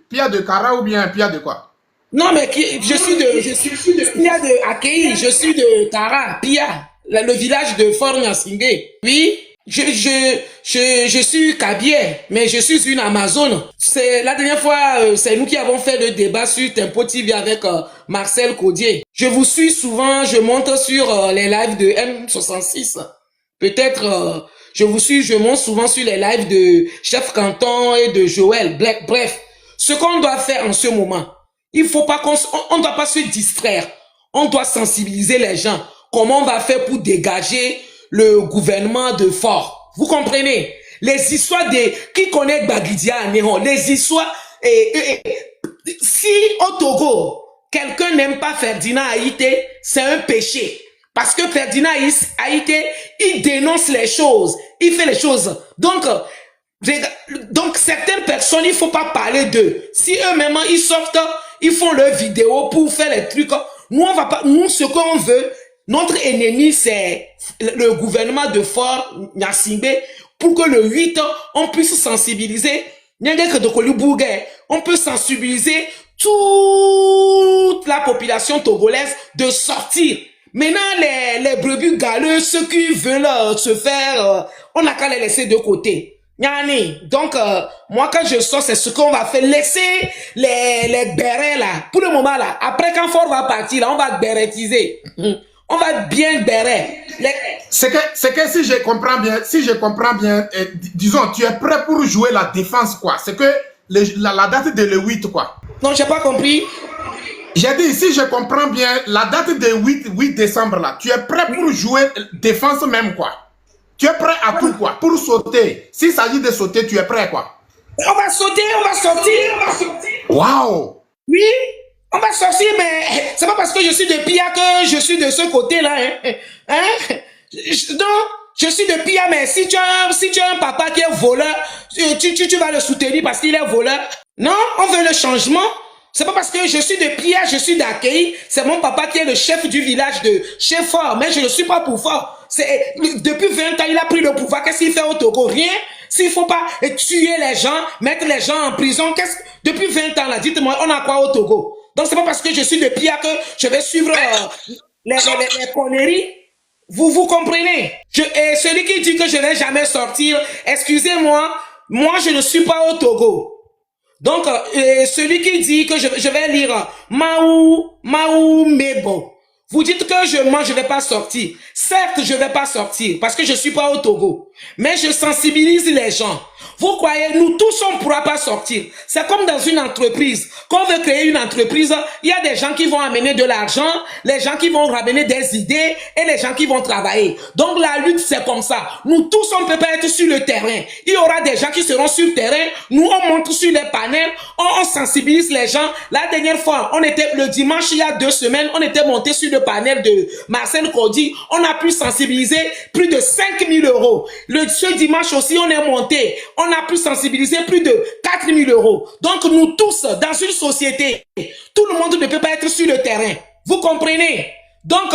Speaker 4: Pia de Kara ou bien Pia de quoi?
Speaker 2: Non, mais je suis de Pia de Akei, je suis de Kara, Pia, le village de Fort Nyasingue. Oui, je suis Kabier, mais je suis une Amazone. C'est la dernière fois, c'est nous qui avons fait le débat sur Tempo TV avec Marcel Codier. Je vous suis souvent, je monte sur les lives de M66. Peut-être, je vous suis, je monte souvent sur les lives de Chef Canton et de Joël. Bref, ce qu'on doit faire en ce moment, il faut pas on doit pas se distraire. On doit sensibiliser les gens. Comment on va faire pour dégager le gouvernement de Fort? Vous comprenez? Les histoires qui connaît Bagidia à Néron, les histoires, si au Togo, quelqu'un n'aime pas Ferdinand Haïté, c'est un péché. Parce que Ferdinand Haïté, il dénonce les choses, il fait les choses. Donc certaines personnes, il faut pas parler d'eux. Si eux-mêmes, ils sortent, ils font leurs vidéos pour faire les trucs. Nous, on va pas, nous, ce qu'on veut, notre ennemi, c'est le gouvernement de Fort Gnassingbé pour que le 8, on puisse sensibiliser. On peut sensibiliser toute la population togolaise de sortir. Maintenant, les brebis galeux, ceux qui veulent se faire, on n'a qu'à les laisser de côté. Donc, moi, quand je sors, c'est ce qu'on va faire. Laisser les bérets, là. Pour le moment, là. Après, quand Fort va partir, là, on va bérétiser. On va bien béret.
Speaker 4: C'est que si je comprends bien, disons, tu es prêt pour jouer la défense, quoi. C'est que la date de le 8, quoi.
Speaker 2: Non, j'ai pas compris.
Speaker 4: J'ai dit, si je comprends bien, la date de 8 décembre, là, tu es prêt pour jouer défense même, quoi. Tu es prêt à tout, quoi, pour sauter. S'il s'agit de sauter, tu es prêt, quoi.
Speaker 2: On va sauter, on va sortir.
Speaker 4: Waouh!
Speaker 2: Oui, on va sortir, mais c'est pas parce que je suis de Pia que je suis de ce côté-là, hein? Non, je suis de Pia, mais si tu as un papa qui est voleur, tu vas le soutenir parce qu'il est voleur. Non, on veut le changement. C'est pas parce que je suis de Pia, je suis d'Akei, c'est mon papa qui est le chef du village de chez Fort, mais je ne suis pas pour Fort. Depuis 20 ans, il a pris le pouvoir. Qu'est-ce qu'il fait au Togo? Rien. S'il faut pas tuer les gens, mettre les gens en prison, depuis 20 ans, là, dites-moi, on a quoi au Togo? Donc c'est pas parce que je suis de Pia que je vais suivre les conneries. Vous comprenez? Et celui qui dit que je vais jamais sortir, excusez-moi, moi je ne suis pas au Togo. Donc, celui qui dit que je vais lire Maou Mebo, vous dites que je vais pas sortir. Certes, je vais pas sortir parce que je suis pas au Togo. Mais je sensibilise les gens. Vous croyez, nous tous, on pourra pas sortir. C'est comme dans une entreprise. Quand on veut créer une entreprise, il y a des gens qui vont amener de l'argent, les gens qui vont ramener des idées et les gens qui vont travailler. Donc la lutte, c'est comme ça. Nous tous, on peut pas être sur le terrain. Il y aura des gens qui seront sur le terrain. Nous, on monte sur les panels, on sensibilise les gens. La dernière fois, on était le dimanche, il y a 2 semaines, on était monté sur le panel de Marcel Cody. On a pu sensibiliser plus de 5 000 euros. Ce dimanche aussi, on est monté. On a pu sensibiliser plus de 4 000 euros. Donc, nous tous, dans une société, tout le monde ne peut pas être sur le terrain. Vous comprenez? Donc,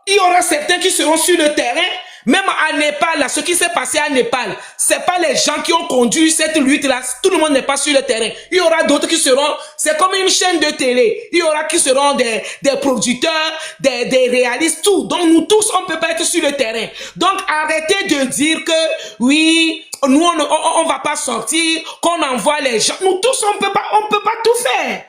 Speaker 2: il y aura certains qui seront sur le terrain. Même à Népal, là, ce qui s'est passé à Népal, c'est pas les gens qui ont conduit cette lutte-là. Tout le monde n'est pas sur le terrain. Il y aura d'autres qui seront, c'est comme une chaîne de télé. Il y aura qui seront des producteurs, des réalistes, tout. Donc, nous tous, on peut pas être sur le terrain. Donc, arrêtez de dire que, oui, nous, on va pas sortir, qu'on envoie les gens. Nous tous, on peut pas tout faire.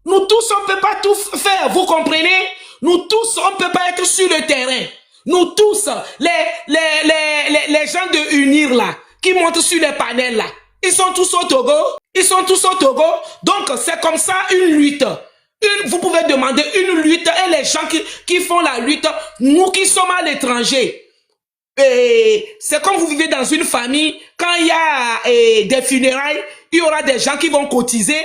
Speaker 2: Nous tous, on peut pas tout faire. Vous comprenez? Nous tous, on peut pas être sur le terrain. Nous tous, les gens de Unir là, qui montent sur les panels là, ils sont tous au Togo. Ils sont tous au Togo. Donc, c'est comme ça une lutte. Vous pouvez demander une lutte et les gens qui font la lutte, nous qui sommes à l'étranger. C'est comme vous vivez dans une famille, quand il y a des funérailles, il y aura des gens qui vont cotiser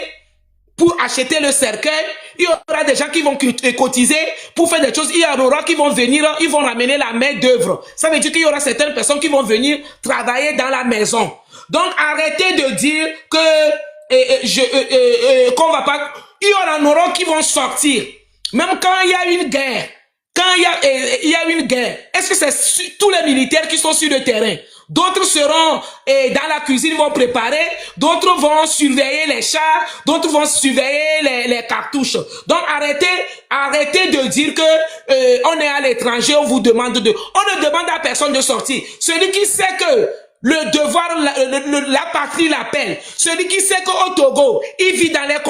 Speaker 2: pour acheter le cercueil, il y aura des gens qui vont cotiser pour faire des choses, il y aura qui vont venir, ils vont ramener la main d'œuvre. Ça veut dire qu'il y aura certaines personnes qui vont venir travailler dans la maison. Donc arrêtez de dire que qu'on va pas, il y aura qui vont sortir. Même quand il y a une guerre, quand il y a une guerre, est-ce que c'est tous les militaires qui sont sur le terrain? D'autres seront dans la cuisine, vont préparer, d'autres vont surveiller les chars, d'autres vont surveiller les cartouches. Donc arrêtez de dire que on est à l'étranger, on vous demande on ne demande à personne de sortir. Celui qui sait que le devoir, la patrie l'appelle. Celui qui sait qu'au Togo, il vit dans les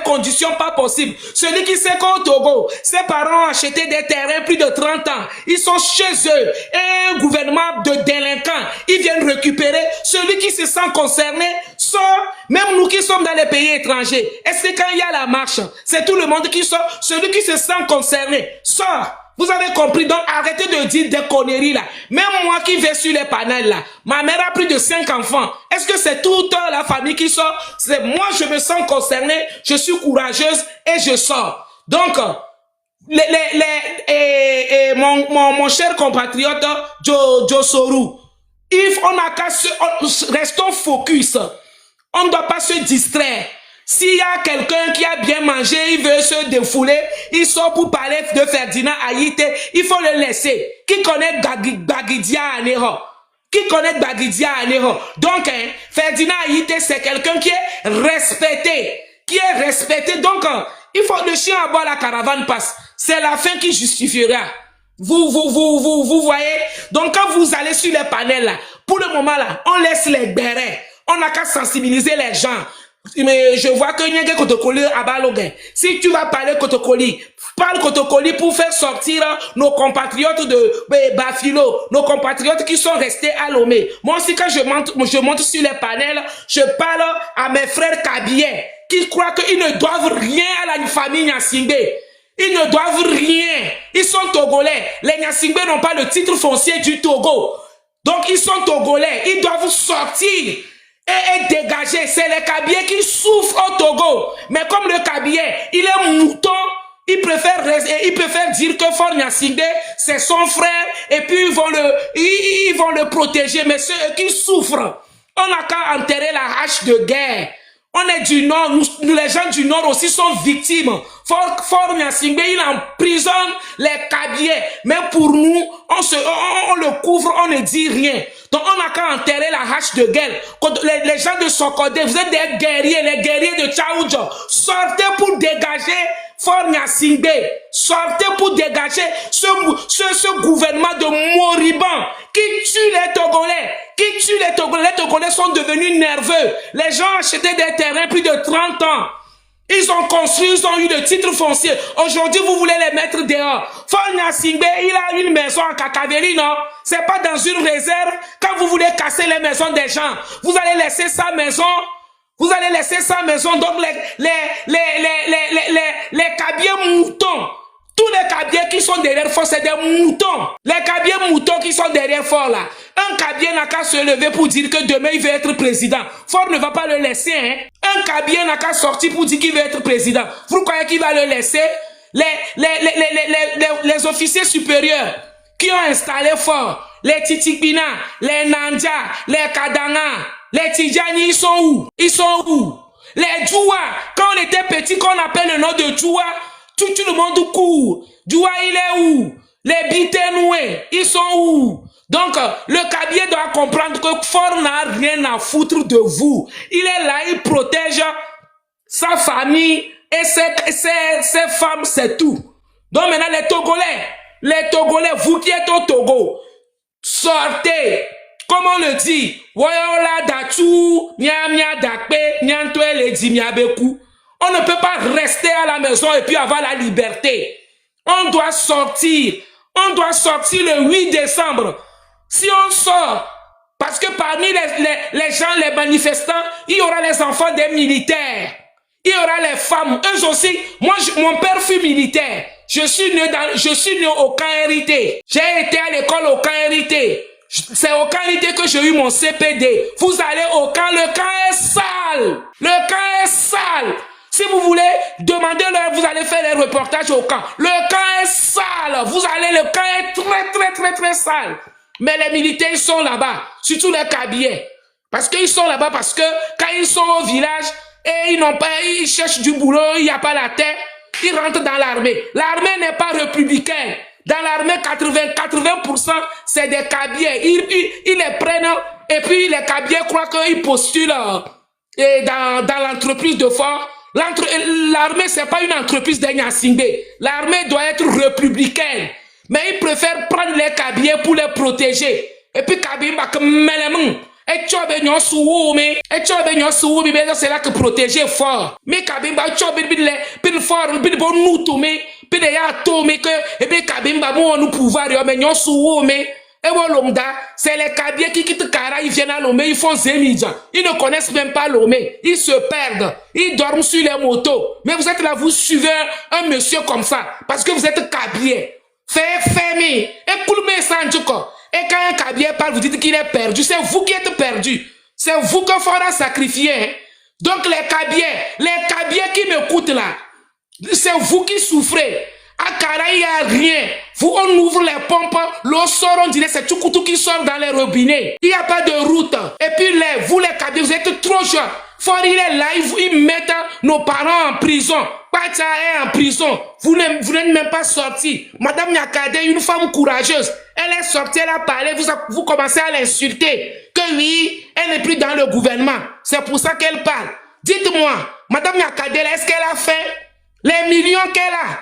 Speaker 2: conditions pas possibles. Celui qui sait qu'au Togo, ses parents ont acheté des terrains plus de 30 ans. Ils sont chez eux. Et un gouvernement de délinquants, ils viennent récupérer. Celui qui se sent concerné sort. Même nous qui sommes dans les pays étrangers. Est-ce que quand il y a la marche, c'est tout le monde qui sort? Celui qui se sent concerné sort. Vous avez compris? Donc, arrêtez de dire des conneries là. Même moi qui vais sur les panels là, ma mère a plus de 5 enfants. Est-ce que c'est toute la famille qui sort? C'est moi, je me sens concernée, je suis courageuse et je sors. Donc, mon cher compatriote Joe Sorou, on a qu'à restons focus. On ne doit pas se distraire. S'il y a quelqu'un qui a bien mangé, il veut se défouler, il sort pour parler de Ferdinand Haïté, il faut le laisser. Qui connaît Bagidia Anéro? Qui connaît Bagidia Anéro? Donc, Ferdinand Haïté, c'est quelqu'un qui est respecté. Donc, il faut le chien à bord la caravane passe. C'est la fin qui justifiera. Vous voyez? Donc, quand vous allez sur les panels là, pour le moment là, on laisse les bérets. On n'a qu'à sensibiliser les gens. Mais je vois que Nyenge Kotokoli à Balogun. Si tu vas parler Kotokoli, parle Kotokoli pour faire sortir nos compatriotes de Bafilo, nos compatriotes qui sont restés à Lomé. Moi aussi, quand je monte sur les panels, je parle à mes frères Kabyais qui croient qu'ils ne doivent rien à la famille Nyasingbe. Ils ne doivent rien. Ils sont Togolais. Les Nyasingbe n'ont pas le titre foncier du Togo. Donc, ils sont Togolais. Ils doivent sortir et dégager. C'est les Kabyais qui souffrent au Togo. Mais comme le Kabyais, il est mouton, il préfère dire que Faure Gnassingbé, c'est son frère, et puis ils vont le protéger. Mais ceux qui souffrent, on n'a qu'à enterrer la hache de guerre. On est du Nord, nous les gens du Nord aussi sont victimes. Faure Gnassingbé, il emprisonne les Kabyais. Mais pour nous, on le couvre, on ne dit rien. Donc on n'a qu'à enterrer la hache de guerre. Les gens de Sokodé, vous êtes des guerriers, les guerriers de Tchaoudjo. Sortez pour dégager Faure Gnassingbé. Sortez pour dégager ce gouvernement de moribonds qui tue les Togolais. Les Togolais sont devenus nerveux. Les gens achetaient des terrains plus de 30 ans. Ils ont construit, ils ont eu le titre foncier. Aujourd'hui, vous voulez les mettre dehors. Faure Gnassingbé, il a une maison à Kakaveri, non? C'est pas dans une réserve. Quand vous voulez casser les maisons des gens, vous allez laisser sa maison. Vous allez laisser sa maison. Donc, les Kabyais moutons. Tous les Kabyais qui sont derrière Faure, c'est des moutons. Les Kabyais moutons qui sont derrière Faure, là. Un Kabyais n'a qu'à se lever pour dire que demain, il veut être président. Faure ne va pas le laisser, hein. Un Kabyais n'a qu'à sortir pour dire qu'il veut être président. Vous croyez qu'il va le laisser? Les officiers supérieurs qui ont installé Faure, les Titikbina, les Nandja, les Kadanga, les Tidjani, ils sont où? Ils sont où? Les Djoua, quand on était petit, qu'on appelle le nom de Djoua, tout le monde court. Djoua, il est où? Les Bitenoué, ils sont où? Donc, le Kabyais doit comprendre que Faure n'a rien à foutre de vous. Il est là, il protège sa famille et ses femmes, c'est tout. Donc maintenant, les Togolais, vous qui êtes au Togo, sortez. Comme on le dit, Woyola Dachou, Nyamia Dakpe, Nyantoe Ledi Miabeku. On ne peut pas rester à la maison et puis avoir la liberté. On doit sortir. On doit sortir le 8 décembre. Si on sort, parce que parmi les gens, les manifestants, il y aura les enfants des militaires. Il y aura les femmes. Eux aussi, mon père fut militaire. Je suis né au KRIT. J'ai été à l'école au KRIT. C'est au KRIT que j'ai eu mon CPD. Vous allez au camp, le camp est sale. Le camp est sale. Si vous voulez, demandez-leur, vous allez faire les reportages au camp. Le camp est sale. Le camp est très sale. Mais les militaires, ils sont là-bas. Surtout les Kabyais. Parce qu'ils sont là-bas parce que quand ils sont au village et ils cherchent du boulot, il n'y a pas la terre, ils rentrent dans l'armée. L'armée n'est pas républicaine. Dans l'armée, 80% c'est des Kabyais. Ils les prennent et puis les Kabyais croient qu'ils postulent dans l'entreprise de Faure. L'armée, c'est pas une entreprise de Gnassingbé. L'armée doit être républicaine. Mais ils préfèrent prendre les Kabyais pour les protéger. Et puis Kabimba comme melemon. Et tu as besoin c'est là que protéger Faure. Mais Kabimba tu as besoin Faure, bon nous tomber, puis les a tomber que et puis Kabimba bon nous pouvoir mais nous sous mais et Wolonda, c'est les Kabyais qui quittent Kara, ils viennent à Lomé, ils font Zemidjan. Ils ne connaissent même pas Lomé. Ils se perdent. Ils dorment sur les motos. Mais vous êtes là, vous suivez un monsieur comme ça. Parce que vous êtes Kabyais. fermé. Et Kouloumé Sanjouko. Et quand un Kabie parle, vous dites qu'il est perdu. C'est vous qui êtes perdu. C'est vous qu'il faudra sacrifier. Hein. Donc les Kabiens qui m'écoutent là, c'est vous qui souffrez. À Kara, il n'y a rien. Vous, on ouvre les pompes, l'eau sort, on dirait c'est Tchoukoutou qui sort dans les robinets. Il n'y a pas de route. Et puis vous les Kabiens, vous êtes trop jeunes. Faut il est là, ils mettent nos parents en prison. Pacha est en prison. Vous n'êtes même pas sorti. Madame Nyakade, une femme courageuse. Elle est sortie, elle a parlé, vous commencez à l'insulter. Que oui, elle n'est plus dans le gouvernement. C'est pour ça qu'elle parle. Dites-moi, Madame Nyakade, est-ce qu'elle a fait les millions qu'elle a?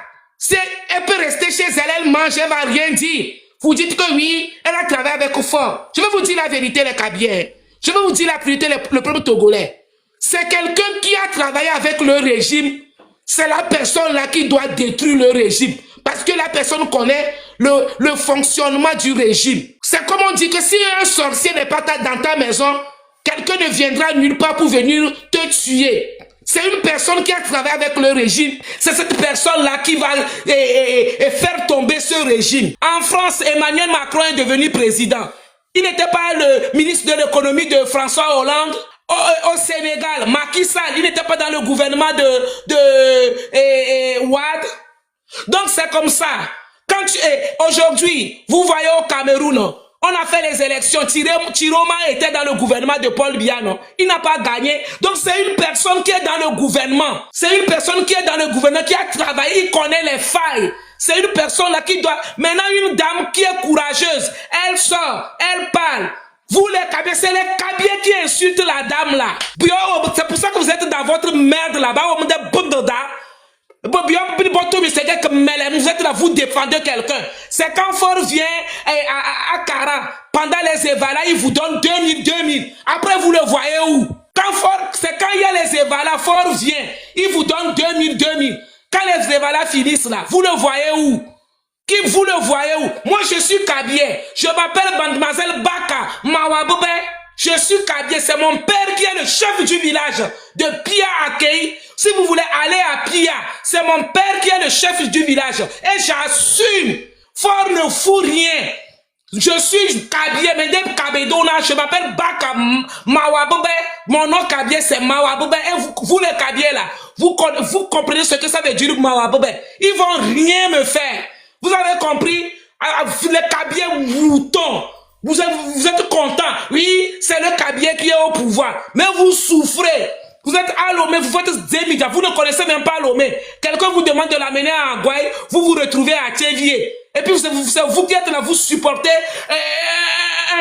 Speaker 2: Elle peut rester chez elle, elle mange, elle va rien dire. Vous dites que oui, elle a travaillé avec fort. Je vais vous dire la vérité, les Kabiens. Je vais vous dire la vérité, le peuple togolais. C'est quelqu'un qui a travaillé avec le régime. C'est la personne là qui doit détruire le régime. Parce que la personne connaît le fonctionnement du régime. C'est comme on dit que si un sorcier n'est pas dans ta maison, quelqu'un ne viendra nulle part pour venir te tuer. C'est une personne qui a travaillé avec le régime. C'est cette personne-là qui va faire tomber ce régime. En France, Emmanuel Macron est devenu président. Il n'était pas le ministre de l'économie de François Hollande. Au Sénégal, Macky Sall, il n'était pas dans le gouvernement de Ouad. Donc c'est comme ça. Quand aujourd'hui, vous voyez au Cameroun, on a fait les élections. Chiroma était dans le gouvernement de Paul Biya. Il n'a pas gagné. Donc c'est une personne qui est dans le gouvernement. C'est une personne qui est dans le gouvernement, qui a travaillé, il connaît les failles. C'est une personne là qui doit... Maintenant, une dame qui est courageuse. Elle sort, elle parle. Vous les Kabiens, c'est les Kabiens qui insultent la dame là. C'est pour ça que vous êtes dans votre merde là-bas. Vous êtes là, vous défendez quelqu'un. C'est quand Fort vient à Kara, pendant les évalas, il vous donne 2000. Après, vous le voyez où? C'est quand il y a les évalas, Fort vient, il vous donne 2000. Quand les évalas finissent là, vous le voyez où? Qui vous le voyez où? Moi, je suis Kabien. Je m'appelle Mademoiselle Baka Mawaboube. Je suis Kabien. C'est mon père qui est le chef du village de Pia Akei. Si vous voulez aller à Pia, c'est mon père qui est le chef du village. Et j'assume. Fort ne fout rien. Je suis Kabien, Medem Kabedona. Je m'appelle Baka Mawaboube. Mon nom Kabien, c'est Mawaboube. Et vous les Kabiens là, vous comprenez ce que ça veut dire Mawaboube. Ils vont rien me faire. Vous avez compris? Les Kabiens moutons. Vous êtes contents. Oui, c'est le Kabien qui est au pouvoir. Mais vous souffrez. Vous êtes à Lomé, vous faites des médias. Vous ne connaissez même pas Lomé. Quelqu'un vous demande de l'amener à Agouaï. Vous vous retrouvez à Tchévier. Et puis c'est vous qui êtes là, vous supportez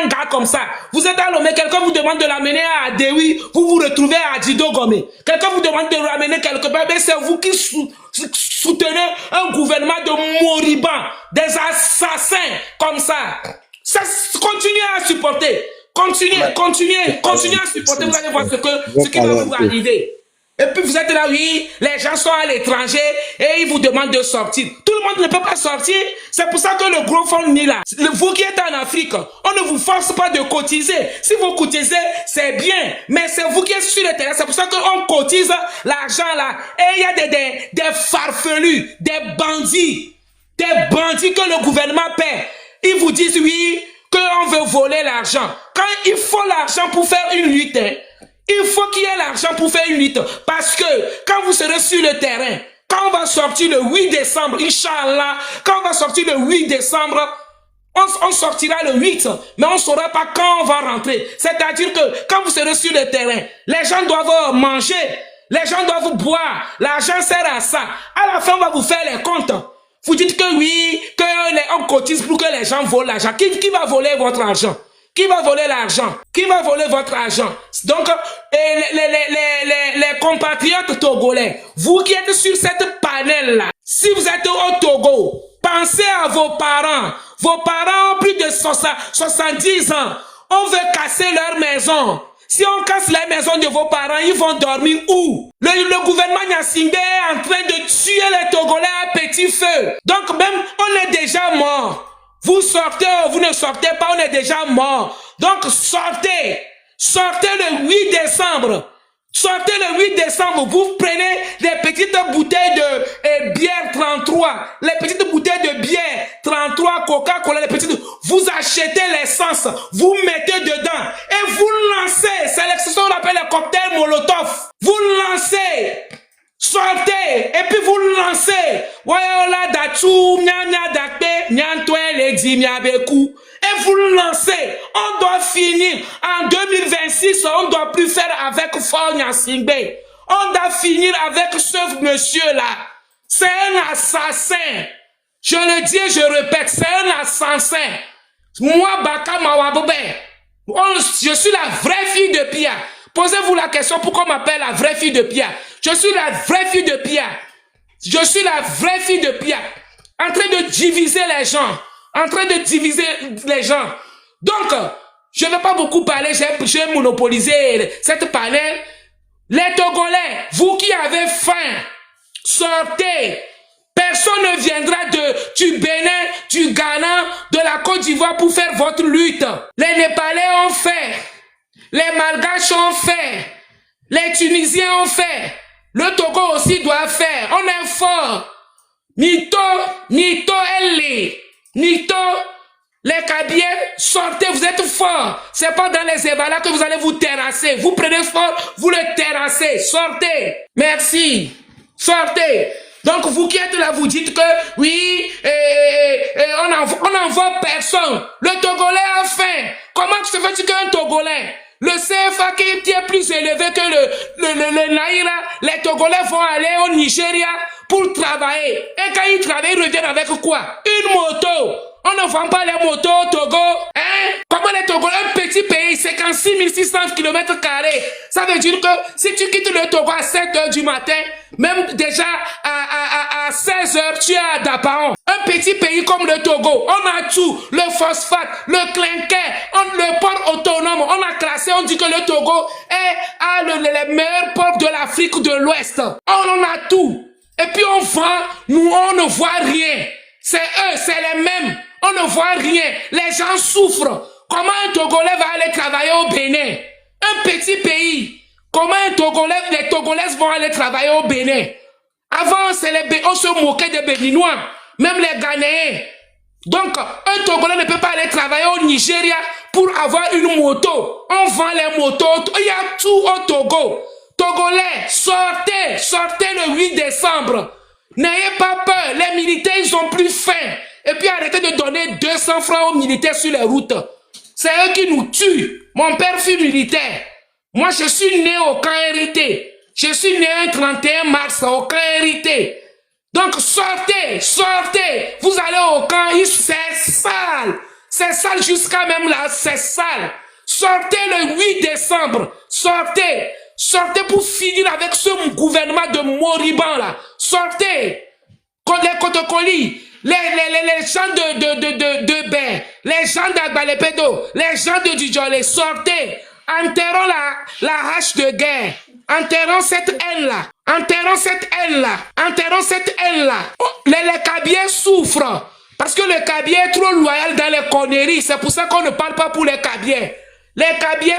Speaker 2: un gars comme ça. Vous êtes à Lomé, quelqu'un vous demande de l'amener à Adewi. Vous vous retrouvez à Dido Gomé. Quelqu'un vous demande de l'amener quelque part. Mais c'est vous qui soutenez un gouvernement de moribonds, des assassins comme ça. Ça continuez à supporter. Continuez à supporter. Vous allez voir ce qui va vous arriver. Et puis vous êtes là, oui, les gens sont à l'étranger et ils vous demandent de sortir. Tout le monde ne peut pas sortir. C'est pour ça que le gros fond ni là. Vous qui êtes en Afrique, on ne vous force pas de cotiser. Si vous cotisez, c'est bien. Mais c'est vous qui êtes sur le terrain. C'est pour ça qu'on cotise l'argent là. Et il y a des farfelus, des bandits que le gouvernement paie. Ils vous disent oui, qu'on veut voler l'argent. Quand il faut l'argent pour faire une lutte, il faut qu'il y ait l'argent pour faire une lutte. Parce que quand vous serez sur le terrain, quand on va sortir le 8 décembre, Inch'Allah, quand on va sortir le 8 décembre, on sortira le 8, mais on ne saura pas quand on va rentrer. C'est-à-dire que quand vous serez sur le terrain, les gens doivent manger, les gens doivent boire, l'argent sert à ça. À la fin, on va vous faire les comptes. Vous dites que oui, qu'on cotise pour que les gens volent l'argent. Qui va voler votre argent? Qui va voler l'argent? Qui va voler votre argent? Donc, les compatriotes togolais, vous qui êtes sur cette panel-là, si vous êtes au Togo, pensez à vos parents. Vos parents ont plus de 70 ans. On veut casser leur maison. Si on casse la maison de vos parents, ils vont dormir où? Le gouvernement Nyasingbe est en train de tuer les Togolais à petit feu. Donc même, on est déjà mort. Vous sortez ou vous ne sortez pas, on est déjà mort. Donc sortez. Sortez le 8 décembre. Sortez le 8 décembre, vous prenez les petites bouteilles de bière 33, les petites bouteilles de bière 33, Coca-Cola, les petites, vous achetez l'essence, vous mettez dedans et vous lancez, c'est ce qu'on appelle le cocktail Molotov, vous lancez, sortez et puis vous lancez, Wayola Datou, Nyanya Dakbe, Nyantoe Ledi Miabeku. Et vous lancez, on doit finir en 2026, on ne doit plus faire avec Fogna Singbe. On doit finir avec ce monsieur-là. C'est un assassin. Je le dis et je répète, c'est un assassin. Moi, Baka Mawabobe, je suis la vraie fille de Pia. Posez-vous la question pourquoi on m'appelle la vraie fille de Pia. Je suis la vraie fille de Pia. Je suis la vraie fille de Pia. En train de diviser les gens. En train de diviser les gens. Donc, je ne vais pas beaucoup parler, j'ai monopolisé cette panel. Les Togolais, vous qui avez faim, sortez. Personne ne viendra du Bénin, du Ghana, de la Côte d'Ivoire pour faire votre lutte. Les Népalais ont fait. Les Malgaches ont fait. Les Tunisiens ont fait. Le Togo aussi doit faire. On est fort. Nito, elle Nito, les Kabyles, sortez, vous êtes forts. C'est pas dans les ébats que vous allez vous terrasser. Vous prenez fort, vous le terrassez. Sortez. Merci. Sortez. Donc vous qui êtes là, vous dites que oui, on n'envoie personne. Le Togolais a faim. Comment se fait-il qu'un Togolais, le CFA qui est plus élevé que le Naira, les Togolais vont aller au Nigeria pour travailler. Et quand ils travaillent, ils reviennent avec quoi? Une moto. On ne vend pas les motos au Togo. Hein? Comment les Togolais, un petit pays, 56 600 km². Ça veut dire que si tu quittes le Togo à 7 h du matin, même déjà à 16 h, tu es à Dapaon. Un petit pays comme le Togo, on a tout. Le phosphate, le clinker, le port autonome. On a classé, on dit que le Togo a les meilleurs ports de l'Afrique de l'Ouest. On a tout. Et puis on vend, nous on ne voit rien. C'est eux, c'est les mêmes. On ne voit rien. Les gens souffrent. Comment un Togolais va aller travailler au Bénin? Un petit pays. Comment les Togolaises vont aller travailler au Bénin? Avant, on se moquait des Béninois, même les Ghanéens. Donc, un Togolais ne peut pas aller travailler au Nigeria pour avoir une moto. On vend les motos. Il y a tout au Togo. Togolais, sortez le 8 décembre. N'ayez pas peur, les militaires, ils ont plus faim. Et puis arrêtez de donner 200 francs aux militaires sur les routes. C'est eux qui nous tuent. Mon père fut militaire. Moi, je suis né au camp hérité. Je suis né un 31 mars au camp hérité. Donc sortez. Vous allez au camp, c'est sale. C'est sale jusqu'à même là, c'est sale. Sortez le 8 décembre. Sortez pour finir avec ce gouvernement de moribond là. Sortez. Les Kotokoli, les gens de Ben, les gens d'Agbalepédo, les gens de Djidjolé, sortez. Enterrons la hache de guerre. Enterrons cette haine-là. Oh, les Kabyles souffrent. Parce que le Kabyle est trop loyal dans les conneries. C'est pour ça qu'on ne parle pas pour les Kabyles. Les Kabyles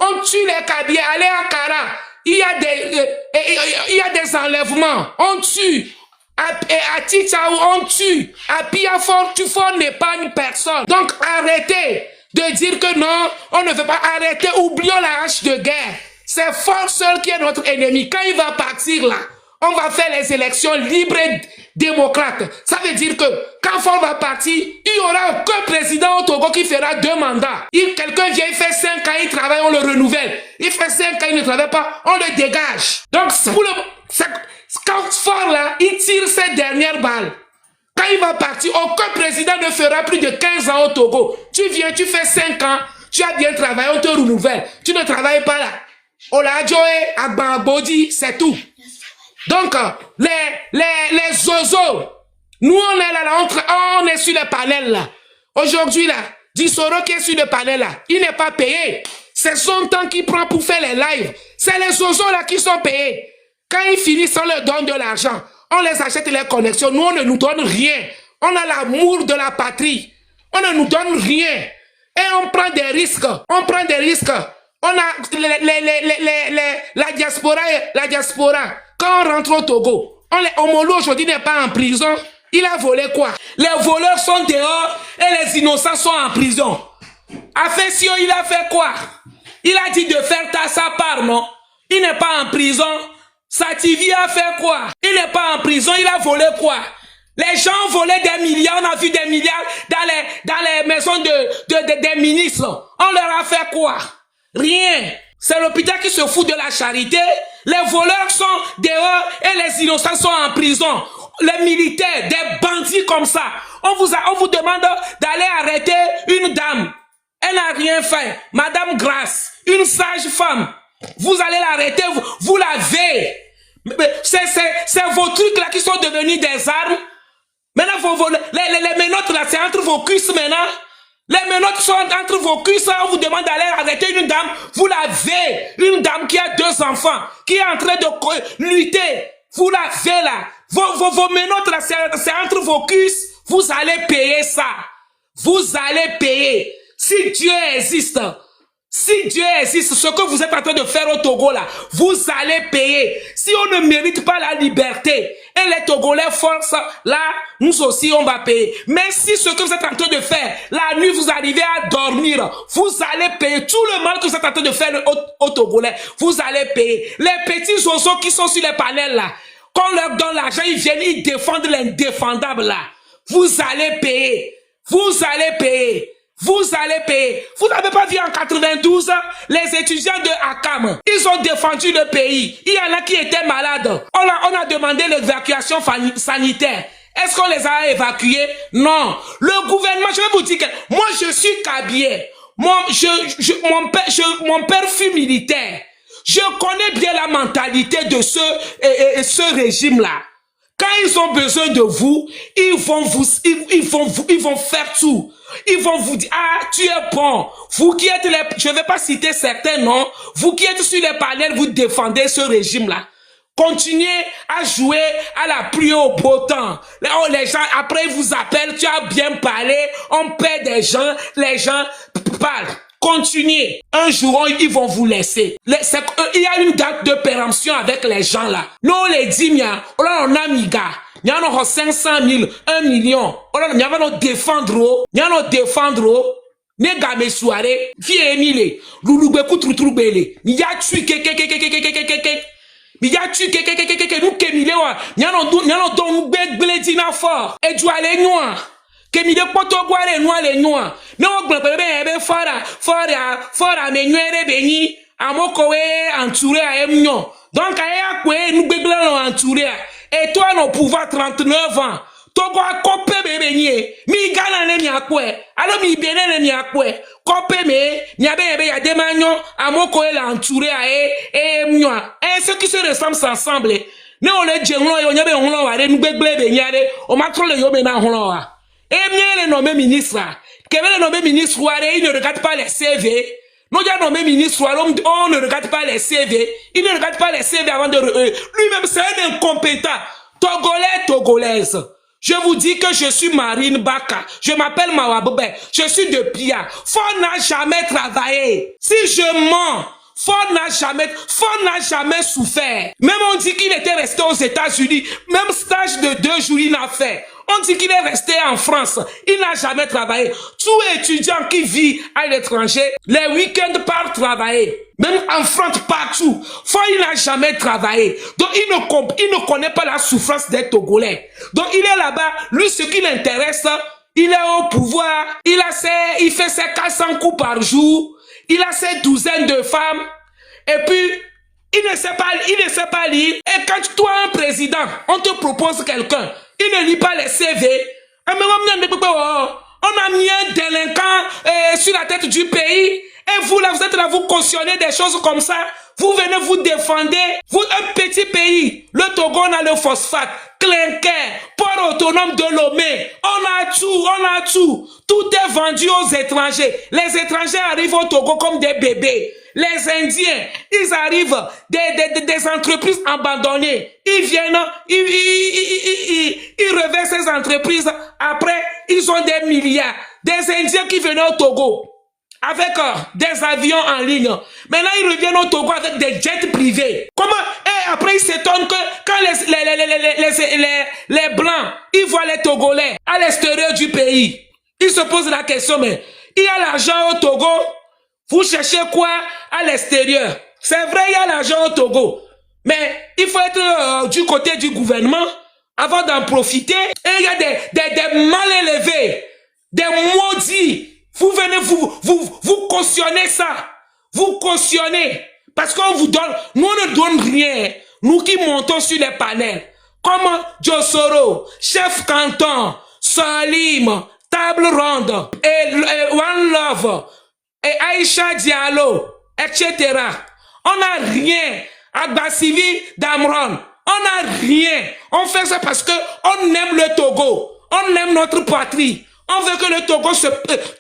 Speaker 2: on tue les Kabyles. Allez à Kara. Il y a des enlèvements. On tue. À Tchitchaou, on tue. À Piafort, on n'épargne personne. Donc arrêtez de dire que non, on ne veut pas arrêter. Oublions la hache de guerre. C'est Ford seul qui est notre ennemi. Quand il va partir là, on va faire les élections libres et démocrates. Ça veut dire que quand Ford va partir, il y aura aucun président au Togo qui fera 2 mandats. Quelqu'un vient, il fait 5 ans, il travaille, on le renouvelle. Il fait 5 ans, il ne travaille pas, on le dégage. Donc quand Ford là, il tire cette dernière balle. Quand il va partir, aucun président ne fera plus de 15 ans au Togo. Tu viens, tu fais 5 ans, tu as bien travaillé, on te renouvelle. Tu ne travailles pas là. Oladjoe, Agbambodi, c'est tout. Donc, les zozos, nous on est là, on est sur le panel là. Aujourd'hui là, Dissoro qui est sur le panel là, il n'est pas payé. C'est son temps qu'il prend pour faire les lives. C'est les zozos là qui sont payés. Quand ils finissent, on leur donne de l'argent. On les achète les connexions. Nous, on ne nous donne rien. On a l'amour de la patrie. On ne nous donne rien. Et on prend des risques. On a la diaspora. Quand on rentre au Togo, Omolo aujourd'hui n'est pas en prison. Il a volé quoi? Les voleurs sont dehors et les innocents sont en prison. Afesio, il a fait quoi? Il a dit de faire sa part, non? Il n'est pas en prison. Sativi a fait quoi? Il n'est pas en prison, il a volé quoi? Les gens volaient des milliards, on a vu des milliards dans les maisons des ministres. On leur a fait quoi? Rien. C'est l'hôpital qui se fout de la charité. Les voleurs sont dehors et les innocents sont en prison. Les militaires, des bandits comme ça. On vous demande d'aller arrêter une dame. Elle n'a rien fait. Madame Grace, une sage femme. Vous allez l'arrêter, vous l'avez. C'est vos trucs là qui sont devenus des armes. Maintenant, les menottes là, c'est entre vos cuisses maintenant. Les menottes sont entre vos cuisses, on vous demande d'aller arrêter une dame. Vous l'avez. Une dame qui a 2 enfants, qui est en train de lutter. Vous l'avez là. Vos menottes là, c'est entre vos cuisses. Vous allez payer ça. Vous allez payer. Si Dieu existe, ce que vous êtes en train de faire au Togo là, vous allez payer. Si on ne mérite pas la liberté et les Togolais forcent, là, nous aussi on va payer. Mais si ce que vous êtes en train de faire, la nuit vous arrivez à dormir, vous allez payer tout le mal que vous êtes en train de faire au Togolais. Vous allez payer. Les petits oiseaux qui sont sur les panels là, quand on leur donne l'argent, ils viennent, ils défendent l'indéfendable là. Vous allez payer. Vous allez payer. Vous allez payer. Vous n'avez pas vu en 92, les étudiants de Akam, ils ont défendu le pays. Il y en a qui étaient malades. On a demandé l'évacuation sanitaire. Est-ce qu'on les a évacués? Non. Le gouvernement, je vais vous dire que moi je suis Kabyé. Mon père fut militaire. Je connais bien la mentalité de ce régime-là. Quand ils ont besoin de vous, ils vont faire tout. Ils vont vous dire, ah, tu es bon. Vous qui êtes je vais pas citer certains noms. Vous qui êtes sur les panels, vous défendez ce régime-là. Continuez à jouer à la pluie au beau temps. Les gens, après, ils vous appellent, tu as bien parlé, on paie des gens, les gens parlent. Continuez. Un jour, ils vont vous laisser. Il y a une date de péremption avec les gens là. Nous, on les dit, on a mis gars. Nous avons 500 000, 1 million. Nous avons défendre. Nous avons défendre. Nega me soirée. Fille Emile. Louloubekou troutroubele. Nous avons tué nous avons nous fort. Et tu allais noir. Kemide poto gware noa le noa na ogbon be fora me nwere beni amoko we entouré a emnyo donc aya kwe nu gbegle no entouré et toi no pouvoir 39 ans togo akope bebe nie mi gana ne mi akwe alo mi bene ne mi akwe kope me nya be ya demanyo amoko we entouré a emnyo et ceux qui se ressemblent ensemble ne on le djenlo yo nya be honlo wa re nu gbegle be nya re o ma tro le yo be na honlo wa. Et bien les nommés ministres, les nommés ministres, ils ne regardent pas les CV. Nous avons nommé ministre, on ne regarde pas les CV. Il ne regarde pas les CV avant de... Lui-même, c'est un incompétent. Togolais, Togolaise. Je vous dis que je suis Marine Baka. Je m'appelle Mawaboube. Je suis de Pia. Ford n'a jamais travaillé. Si je mens, Ford n'a jamais souffert. Même on dit qu'il était resté aux États-Unis. Même stage de 2 jours, il n'a fait. On dit qu'il est resté en France. Il n'a jamais travaillé. Tout étudiant qui vit à l'étranger, les week-ends part travailler. Même en France, partout. Il n'a jamais travaillé. Donc, il ne connaît pas la souffrance des Togolais. Donc, il est là-bas. Lui, ce qui l'intéresse, il est au pouvoir. Il fait ses 400 coups par jour. Il a ses douzaines de femmes. Et puis, il ne sait pas lire. Et quand toi, un président, on te propose quelqu'un, il ne lit pas les CV. On a mis un délinquant sur la tête du pays. Et vous, là, vous êtes là, vous cautionnez des choses comme ça. Vous venez vous défendre. Vous, un petit pays. Le Togo, on a le phosphate, clinker, port autonome de Lomé. On a tout. Tout est vendu aux étrangers. Les étrangers arrivent au Togo comme des bébés. Les Indiens, ils arrivent des entreprises abandonnées. Ils viennent, ils reversent ces entreprises. Après, ils ont des milliards. Des Indiens qui venaient au Togo. avec des avions en ligne. Maintenant, ils reviennent au Togo avec des jets privés. Comment? Et après, ils s'étonnent que quand les Blancs, ils voient les Togolais à l'extérieur du pays, ils se posent la question, mais il y a l'argent au Togo, vous cherchez quoi à l'extérieur? C'est vrai, il y a l'argent au Togo, mais il faut être du côté du gouvernement avant d'en profiter. Et il y a des mal élevés, des maudits. Vous venez, vous cautionnez ça. Vous cautionnez. Parce qu'on vous donne, nous on ne donne rien. Nous qui montons sur les panels. Comme Diosoro, Chef Canton, Salim, Table Ronde, et One Love, et Aïcha Diallo, etc. On n'a rien. Agbasivi Damron. On n'a rien. On fait ça parce que on aime le Togo. On aime notre patrie. On veut que le Togo,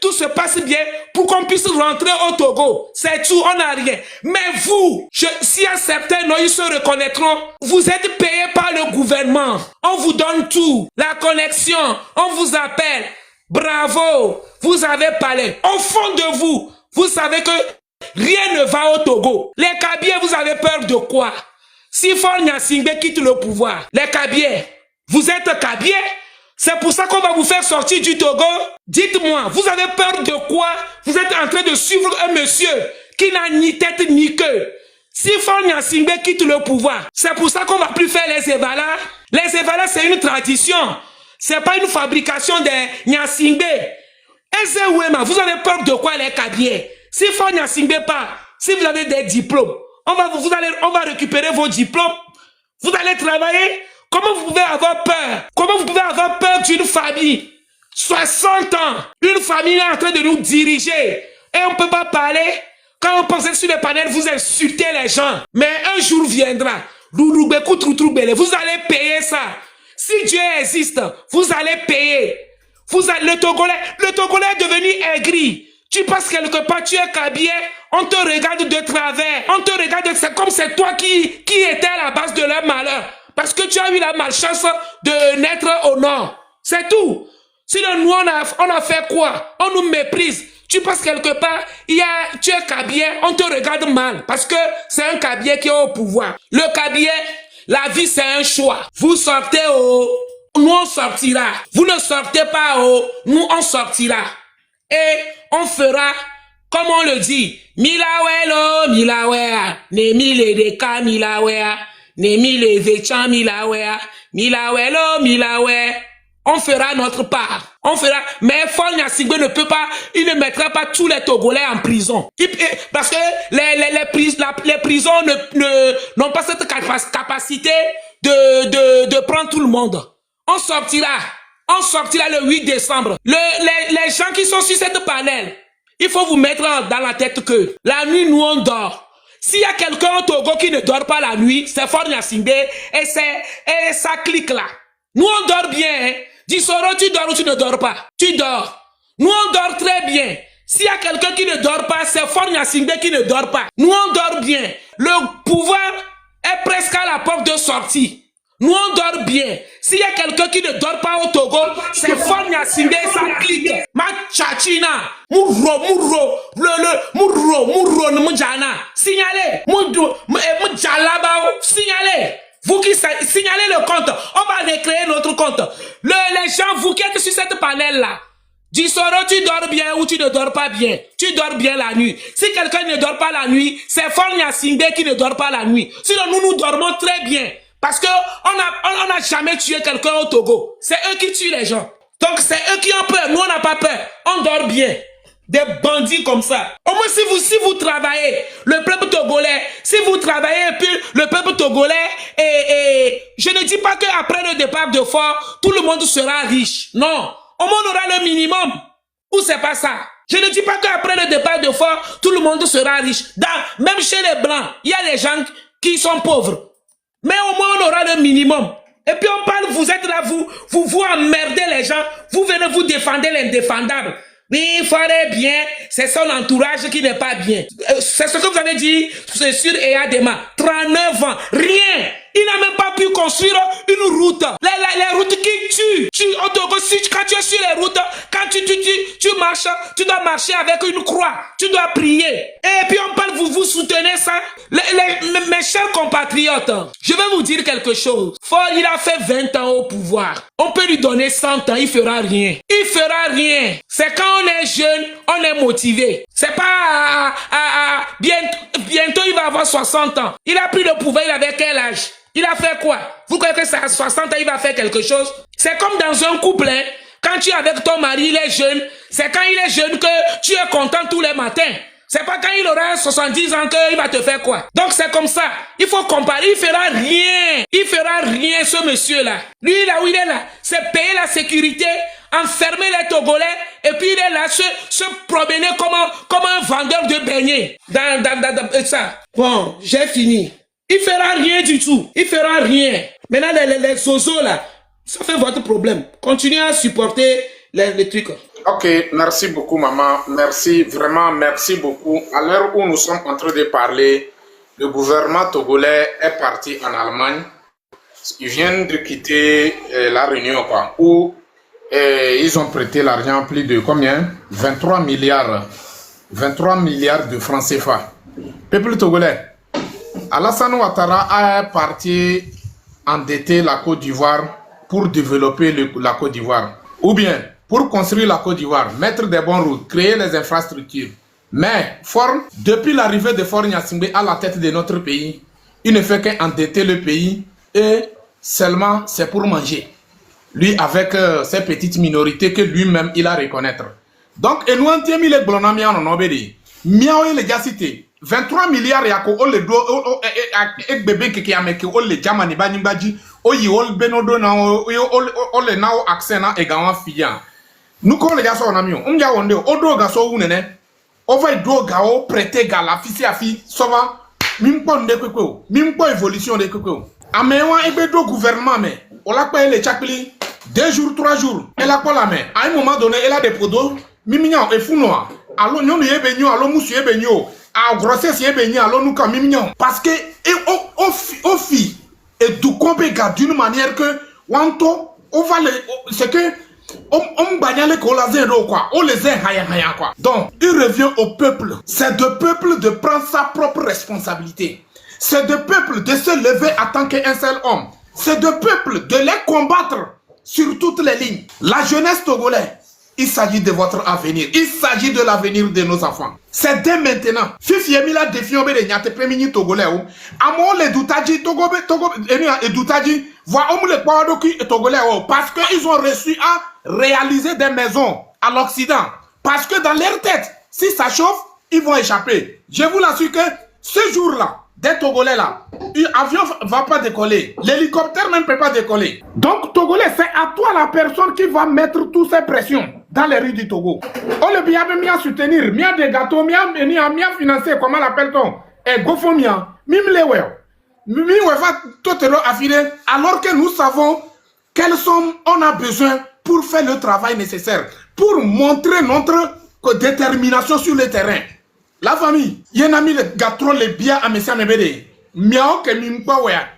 Speaker 2: tout se passe bien pour qu'on puisse rentrer au Togo. C'est tout, on n'a rien. Mais vous, s'il y a certains, non, ils se reconnaîtront. Vous êtes payés par le gouvernement. On vous donne tout. La connexion, on vous appelle. Bravo, vous avez parlé. Au fond de vous, vous savez que rien ne va au Togo. Les Kabyles, vous avez peur de quoi? Si Faure Gnassingbé quitte le pouvoir, les Kabyles, vous êtes Kabyles? C'est pour ça qu'on va vous faire sortir du Togo? Dites-moi, vous avez peur de quoi? Vous êtes en train de suivre un monsieur qui n'a ni tête ni queue. Si Faure Gnassingbé quitte le pouvoir, c'est pour ça qu'on va plus faire les Evala. Les Evala, c'est une tradition. C'est pas une fabrication des Gnassingbé. Ezewema, vous avez peur de quoi les Kabyles? Si Faure Gnassingbé part, si vous avez des diplômes, on va récupérer vos diplômes. Vous allez travailler. Comment vous pouvez avoir peur? Comment vous pouvez avoir peur d'une famille? 60 ans, une famille est en train de nous diriger. Et on ne peut pas parler. Quand on pense sur les panels, vous insultez les gens. Mais un jour viendra. Vous allez payer ça. Si Dieu existe, vous allez payer. Le Togolais est devenu aigri. Tu passes quelque part, tu es Kabyle, on te regarde de travers. On te regarde, c'est comme c'est toi qui étais à la base de leur malheur. Parce que tu as eu la malchance de naître au nord. C'est tout. Sinon, nous, on a fait quoi? On nous méprise. Tu passes quelque part, tu es Kabyle, on te regarde mal. Parce que c'est un Kabyle qui est au pouvoir. Le Kabyle, la vie, c'est un choix. Vous sortez nous on sortira. Vous ne sortez pas nous on sortira. Et on fera, comme on le dit, Milawelo, Milawea, ne mille deka, Milawea, ne mille vechan, Milawea, Milawelo, Milawe. On fera notre part. On fera, mais Faure Gnassingbé ne peut pas, il ne mettra pas tous les Togolais en prison. Parce que les prisons n'ont pas cette capacité de prendre tout le monde. On sortira le 8 décembre. Les gens qui sont sur cette panel, il faut vous mettre dans la tête que la nuit, nous, on dort. S'il y a quelqu'un au Togo qui ne dort pas la nuit, c'est Faure Gnassingbé et ça clique là. Nous, on dort bien. Hein. Diosoro, tu dors ou tu ne dors pas? Tu dors. Nous, on dort très bien. S'il y a quelqu'un qui ne dort pas, c'est Faure Gnassingbé qui ne dort pas. Nous, on dort bien. Le pouvoir est presque à la porte de sortie. Nous, on dort bien. S'il y a quelqu'un qui ne dort pas au Togo, c'est Faure Gnassingbé, ça clique. Ma tchachina, mourro, mujana. Signalez, signalez. Vous qui signalez le compte, on va recréer notre compte. Les gens, vous qui êtes sur cette panel-là, Diosoro, tu dors bien ou tu ne dors pas bien? Tu dors bien la nuit. Si quelqu'un ne dort pas la nuit, c'est Faure Gnassingbé qui ne dort pas la nuit. Sinon, nous dormons très bien. Parce que on n'a jamais tué quelqu'un au Togo. C'est eux qui tuent les gens. Donc, c'est eux qui ont peur. Nous, on n'a pas peur. On dort bien. Des bandits comme ça. Au moins, si vous travaillez, le peuple togolais, si vous travaillez, et puis le peuple togolais, et je ne dis pas qu'après le départ de Faure, tout le monde sera riche. Non. Au moins, on aura le minimum. Ou c'est pas ça. Je ne dis pas qu'après le départ de Faure, tout le monde sera riche. Même chez les Blancs, il y a des gens qui sont pauvres. Mais au moins, on aura le minimum. Et puis, on parle, vous êtes là, vous emmerdez les gens. Vous venez vous défendre l'indéfendable. Oui, il faudrait bien, c'est son entourage qui n'est pas bien. C'est ce que vous avez dit, c'est sur Eyadema. 39 ans, rien. Il n'a même pas pu construire une route. Les routes qui tuent. Au Togo, quand tu es sur les routes, quand tu marches, tu dois marcher avec une croix. Tu dois prier. Et puis on parle, vous soutenez ça. Mes chers compatriotes, je vais vous dire quelque chose. Faure, il a fait 20 ans au pouvoir. On peut lui donner 100 ans, il fera rien. Il fera rien. C'est quand on est jeune, on est motivé. C'est pas bientôt il va avoir 60 ans. Il a pris le pouvoir, il avait quel âge? Il a fait quoi? Vous croyez que ça à 60 ans, il va faire quelque chose? C'est comme dans un couple, hein? Quand tu es avec ton mari, il est jeune. C'est quand il est jeune que tu es content tous les matins. C'est pas quand il aura 70 ans qu'il va te faire quoi. Donc c'est comme ça. Il faut comparer. Il fera rien. Il fera rien, ce monsieur-là. Lui, là où il est là, c'est payer la sécurité, enfermer les Togolais, et puis il est là, se promener comme un vendeur de beignets. Dans ça. Bon, j'ai fini. Il fera rien du tout. Il fera rien. Maintenant, les zozos là, ça fait votre problème. Continuez à supporter les trucs.
Speaker 4: Ok, merci beaucoup maman, merci, vraiment merci beaucoup. À l'heure où nous sommes en train de parler, le gouvernement togolais est parti en Allemagne. Ils viennent de quitter la Réunion, quoi, où ils ont prêté l'argent, plus de combien? 23 milliards de francs CFA. Peuple togolais, Alassane Ouattara est parti endetter la Côte d'Ivoire pour développer la Côte d'Ivoire. Ou bien, pour construire la Côte d'Ivoire, mettre des bonnes routes, créer les infrastructures. Mais Faure, depuis l'arrivée de Faure Gnassingbé à la tête de notre pays, il ne fait qu'endetter le pays et seulement c'est pour manger. Lui avec ses petites minorités que lui-même il a à reconnaître. Donc, et nous en tiens les blonamia en obédi. Miao et les cité 23 milliards yako o le do ek bébé qui a meki o le jamani bani baji o yi o benodo na o le na o accent na egawa fiya. Nous comme les gars on a mis on ya wonde o do ga so wunene o va do ga o prêter ga la fisi afi so va mimpo nde kwekwe mimpo évolution de kwekwe amewa ebe do gouvernement mais on l'a payé les chakli 2 jours 3 jours elle a pas la main à un moment donné elle a des produits mimignon et fou noir allo nyonu yebe nyo allo musu yebe nyo a grossesse yebe nyo allo nuka mimignon parce que au fi et du compé ga d'une manière que wanto on va le c'est que on bagnale ko la zéro quoi on les haya quoi. Donc il revient au peuple, c'est de peuple de prendre sa propre responsabilité, c'est de peuple de se lever en tant qu'un seul homme, c'est de peuple de les combattre sur toutes les lignes. La jeunesse togolaise, il s'agit de votre avenir, il s'agit de l'avenir de nos enfants. C'est dès maintenant. Fifi Emila défiant de nyate premini togolais ou amo le doutaji togo et doutaji voit om le kwadoki togolais parce que ils ont réussi à réaliser des maisons à l'Occident. Parce que dans leur tête, si ça chauffe, ils vont échapper. Je vous l'assure que ce jour-là, des Togolais là, l'avion ne va pas décoller, l'hélicoptère même ne peut pas décoller. Donc Togolais, c'est à toi la personne qui va mettre toutes ces pressions dans les rues du Togo. On le bien mia soutenir, mia des gâteaux, mia financer, comment l'appelle-t-on? Et gofomia, mime les weo. Mime va tout affiner, alors que nous savons quelle somme on a besoin pour faire le travail nécessaire, pour montrer notre détermination sur le terrain. La famille, il y a mis le gâteau, les biens à Messia Nebede. Miao que mi mkwaya.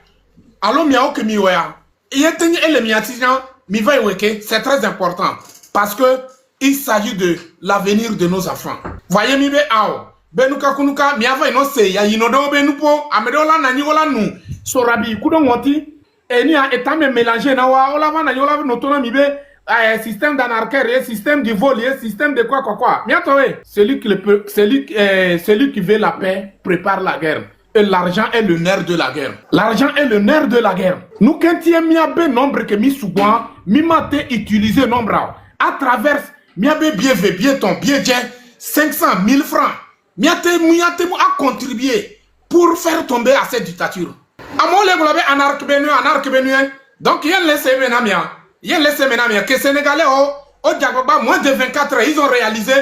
Speaker 4: Alors miao que mi wea. Il y a tenu les miatijan, mi va weke, c'est très important. Parce que il s'agit de l'avenir de nos enfants. Voyez mi be ao. Benuka kunuka, mi ava ino se ya inodo benupo, amedola nani ola nu. Sorabi kudon wati, eni a etame mélanger na wa, ola va na yola notona mi be. Système d'anarchie, système du vol, système de quoi. Celui qui veut la paix prépare la guerre. Et l'argent est le nerf de la guerre. L'argent est le nerf de la guerre. Nous, quand il y a un nombre que mi souvent, mi mate utiliser nombre à travers, mi a bien ton bien 500 000 francs. Mi a à contribuer pour faire tomber à cette dictature. À mon level, anarque benu. Donc, il y a laissé benamia. Il y a laissé maintenant que les Sénégalais au Diagoba, moins de 24 heures, ils ont réalisé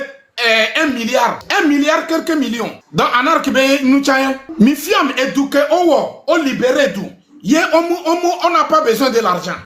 Speaker 4: 1 milliard. 1 milliard quelques millions. Donc, anarque nous tient. Mi fiam éduqué au libéré d'où. On n'a pas besoin de l'argent.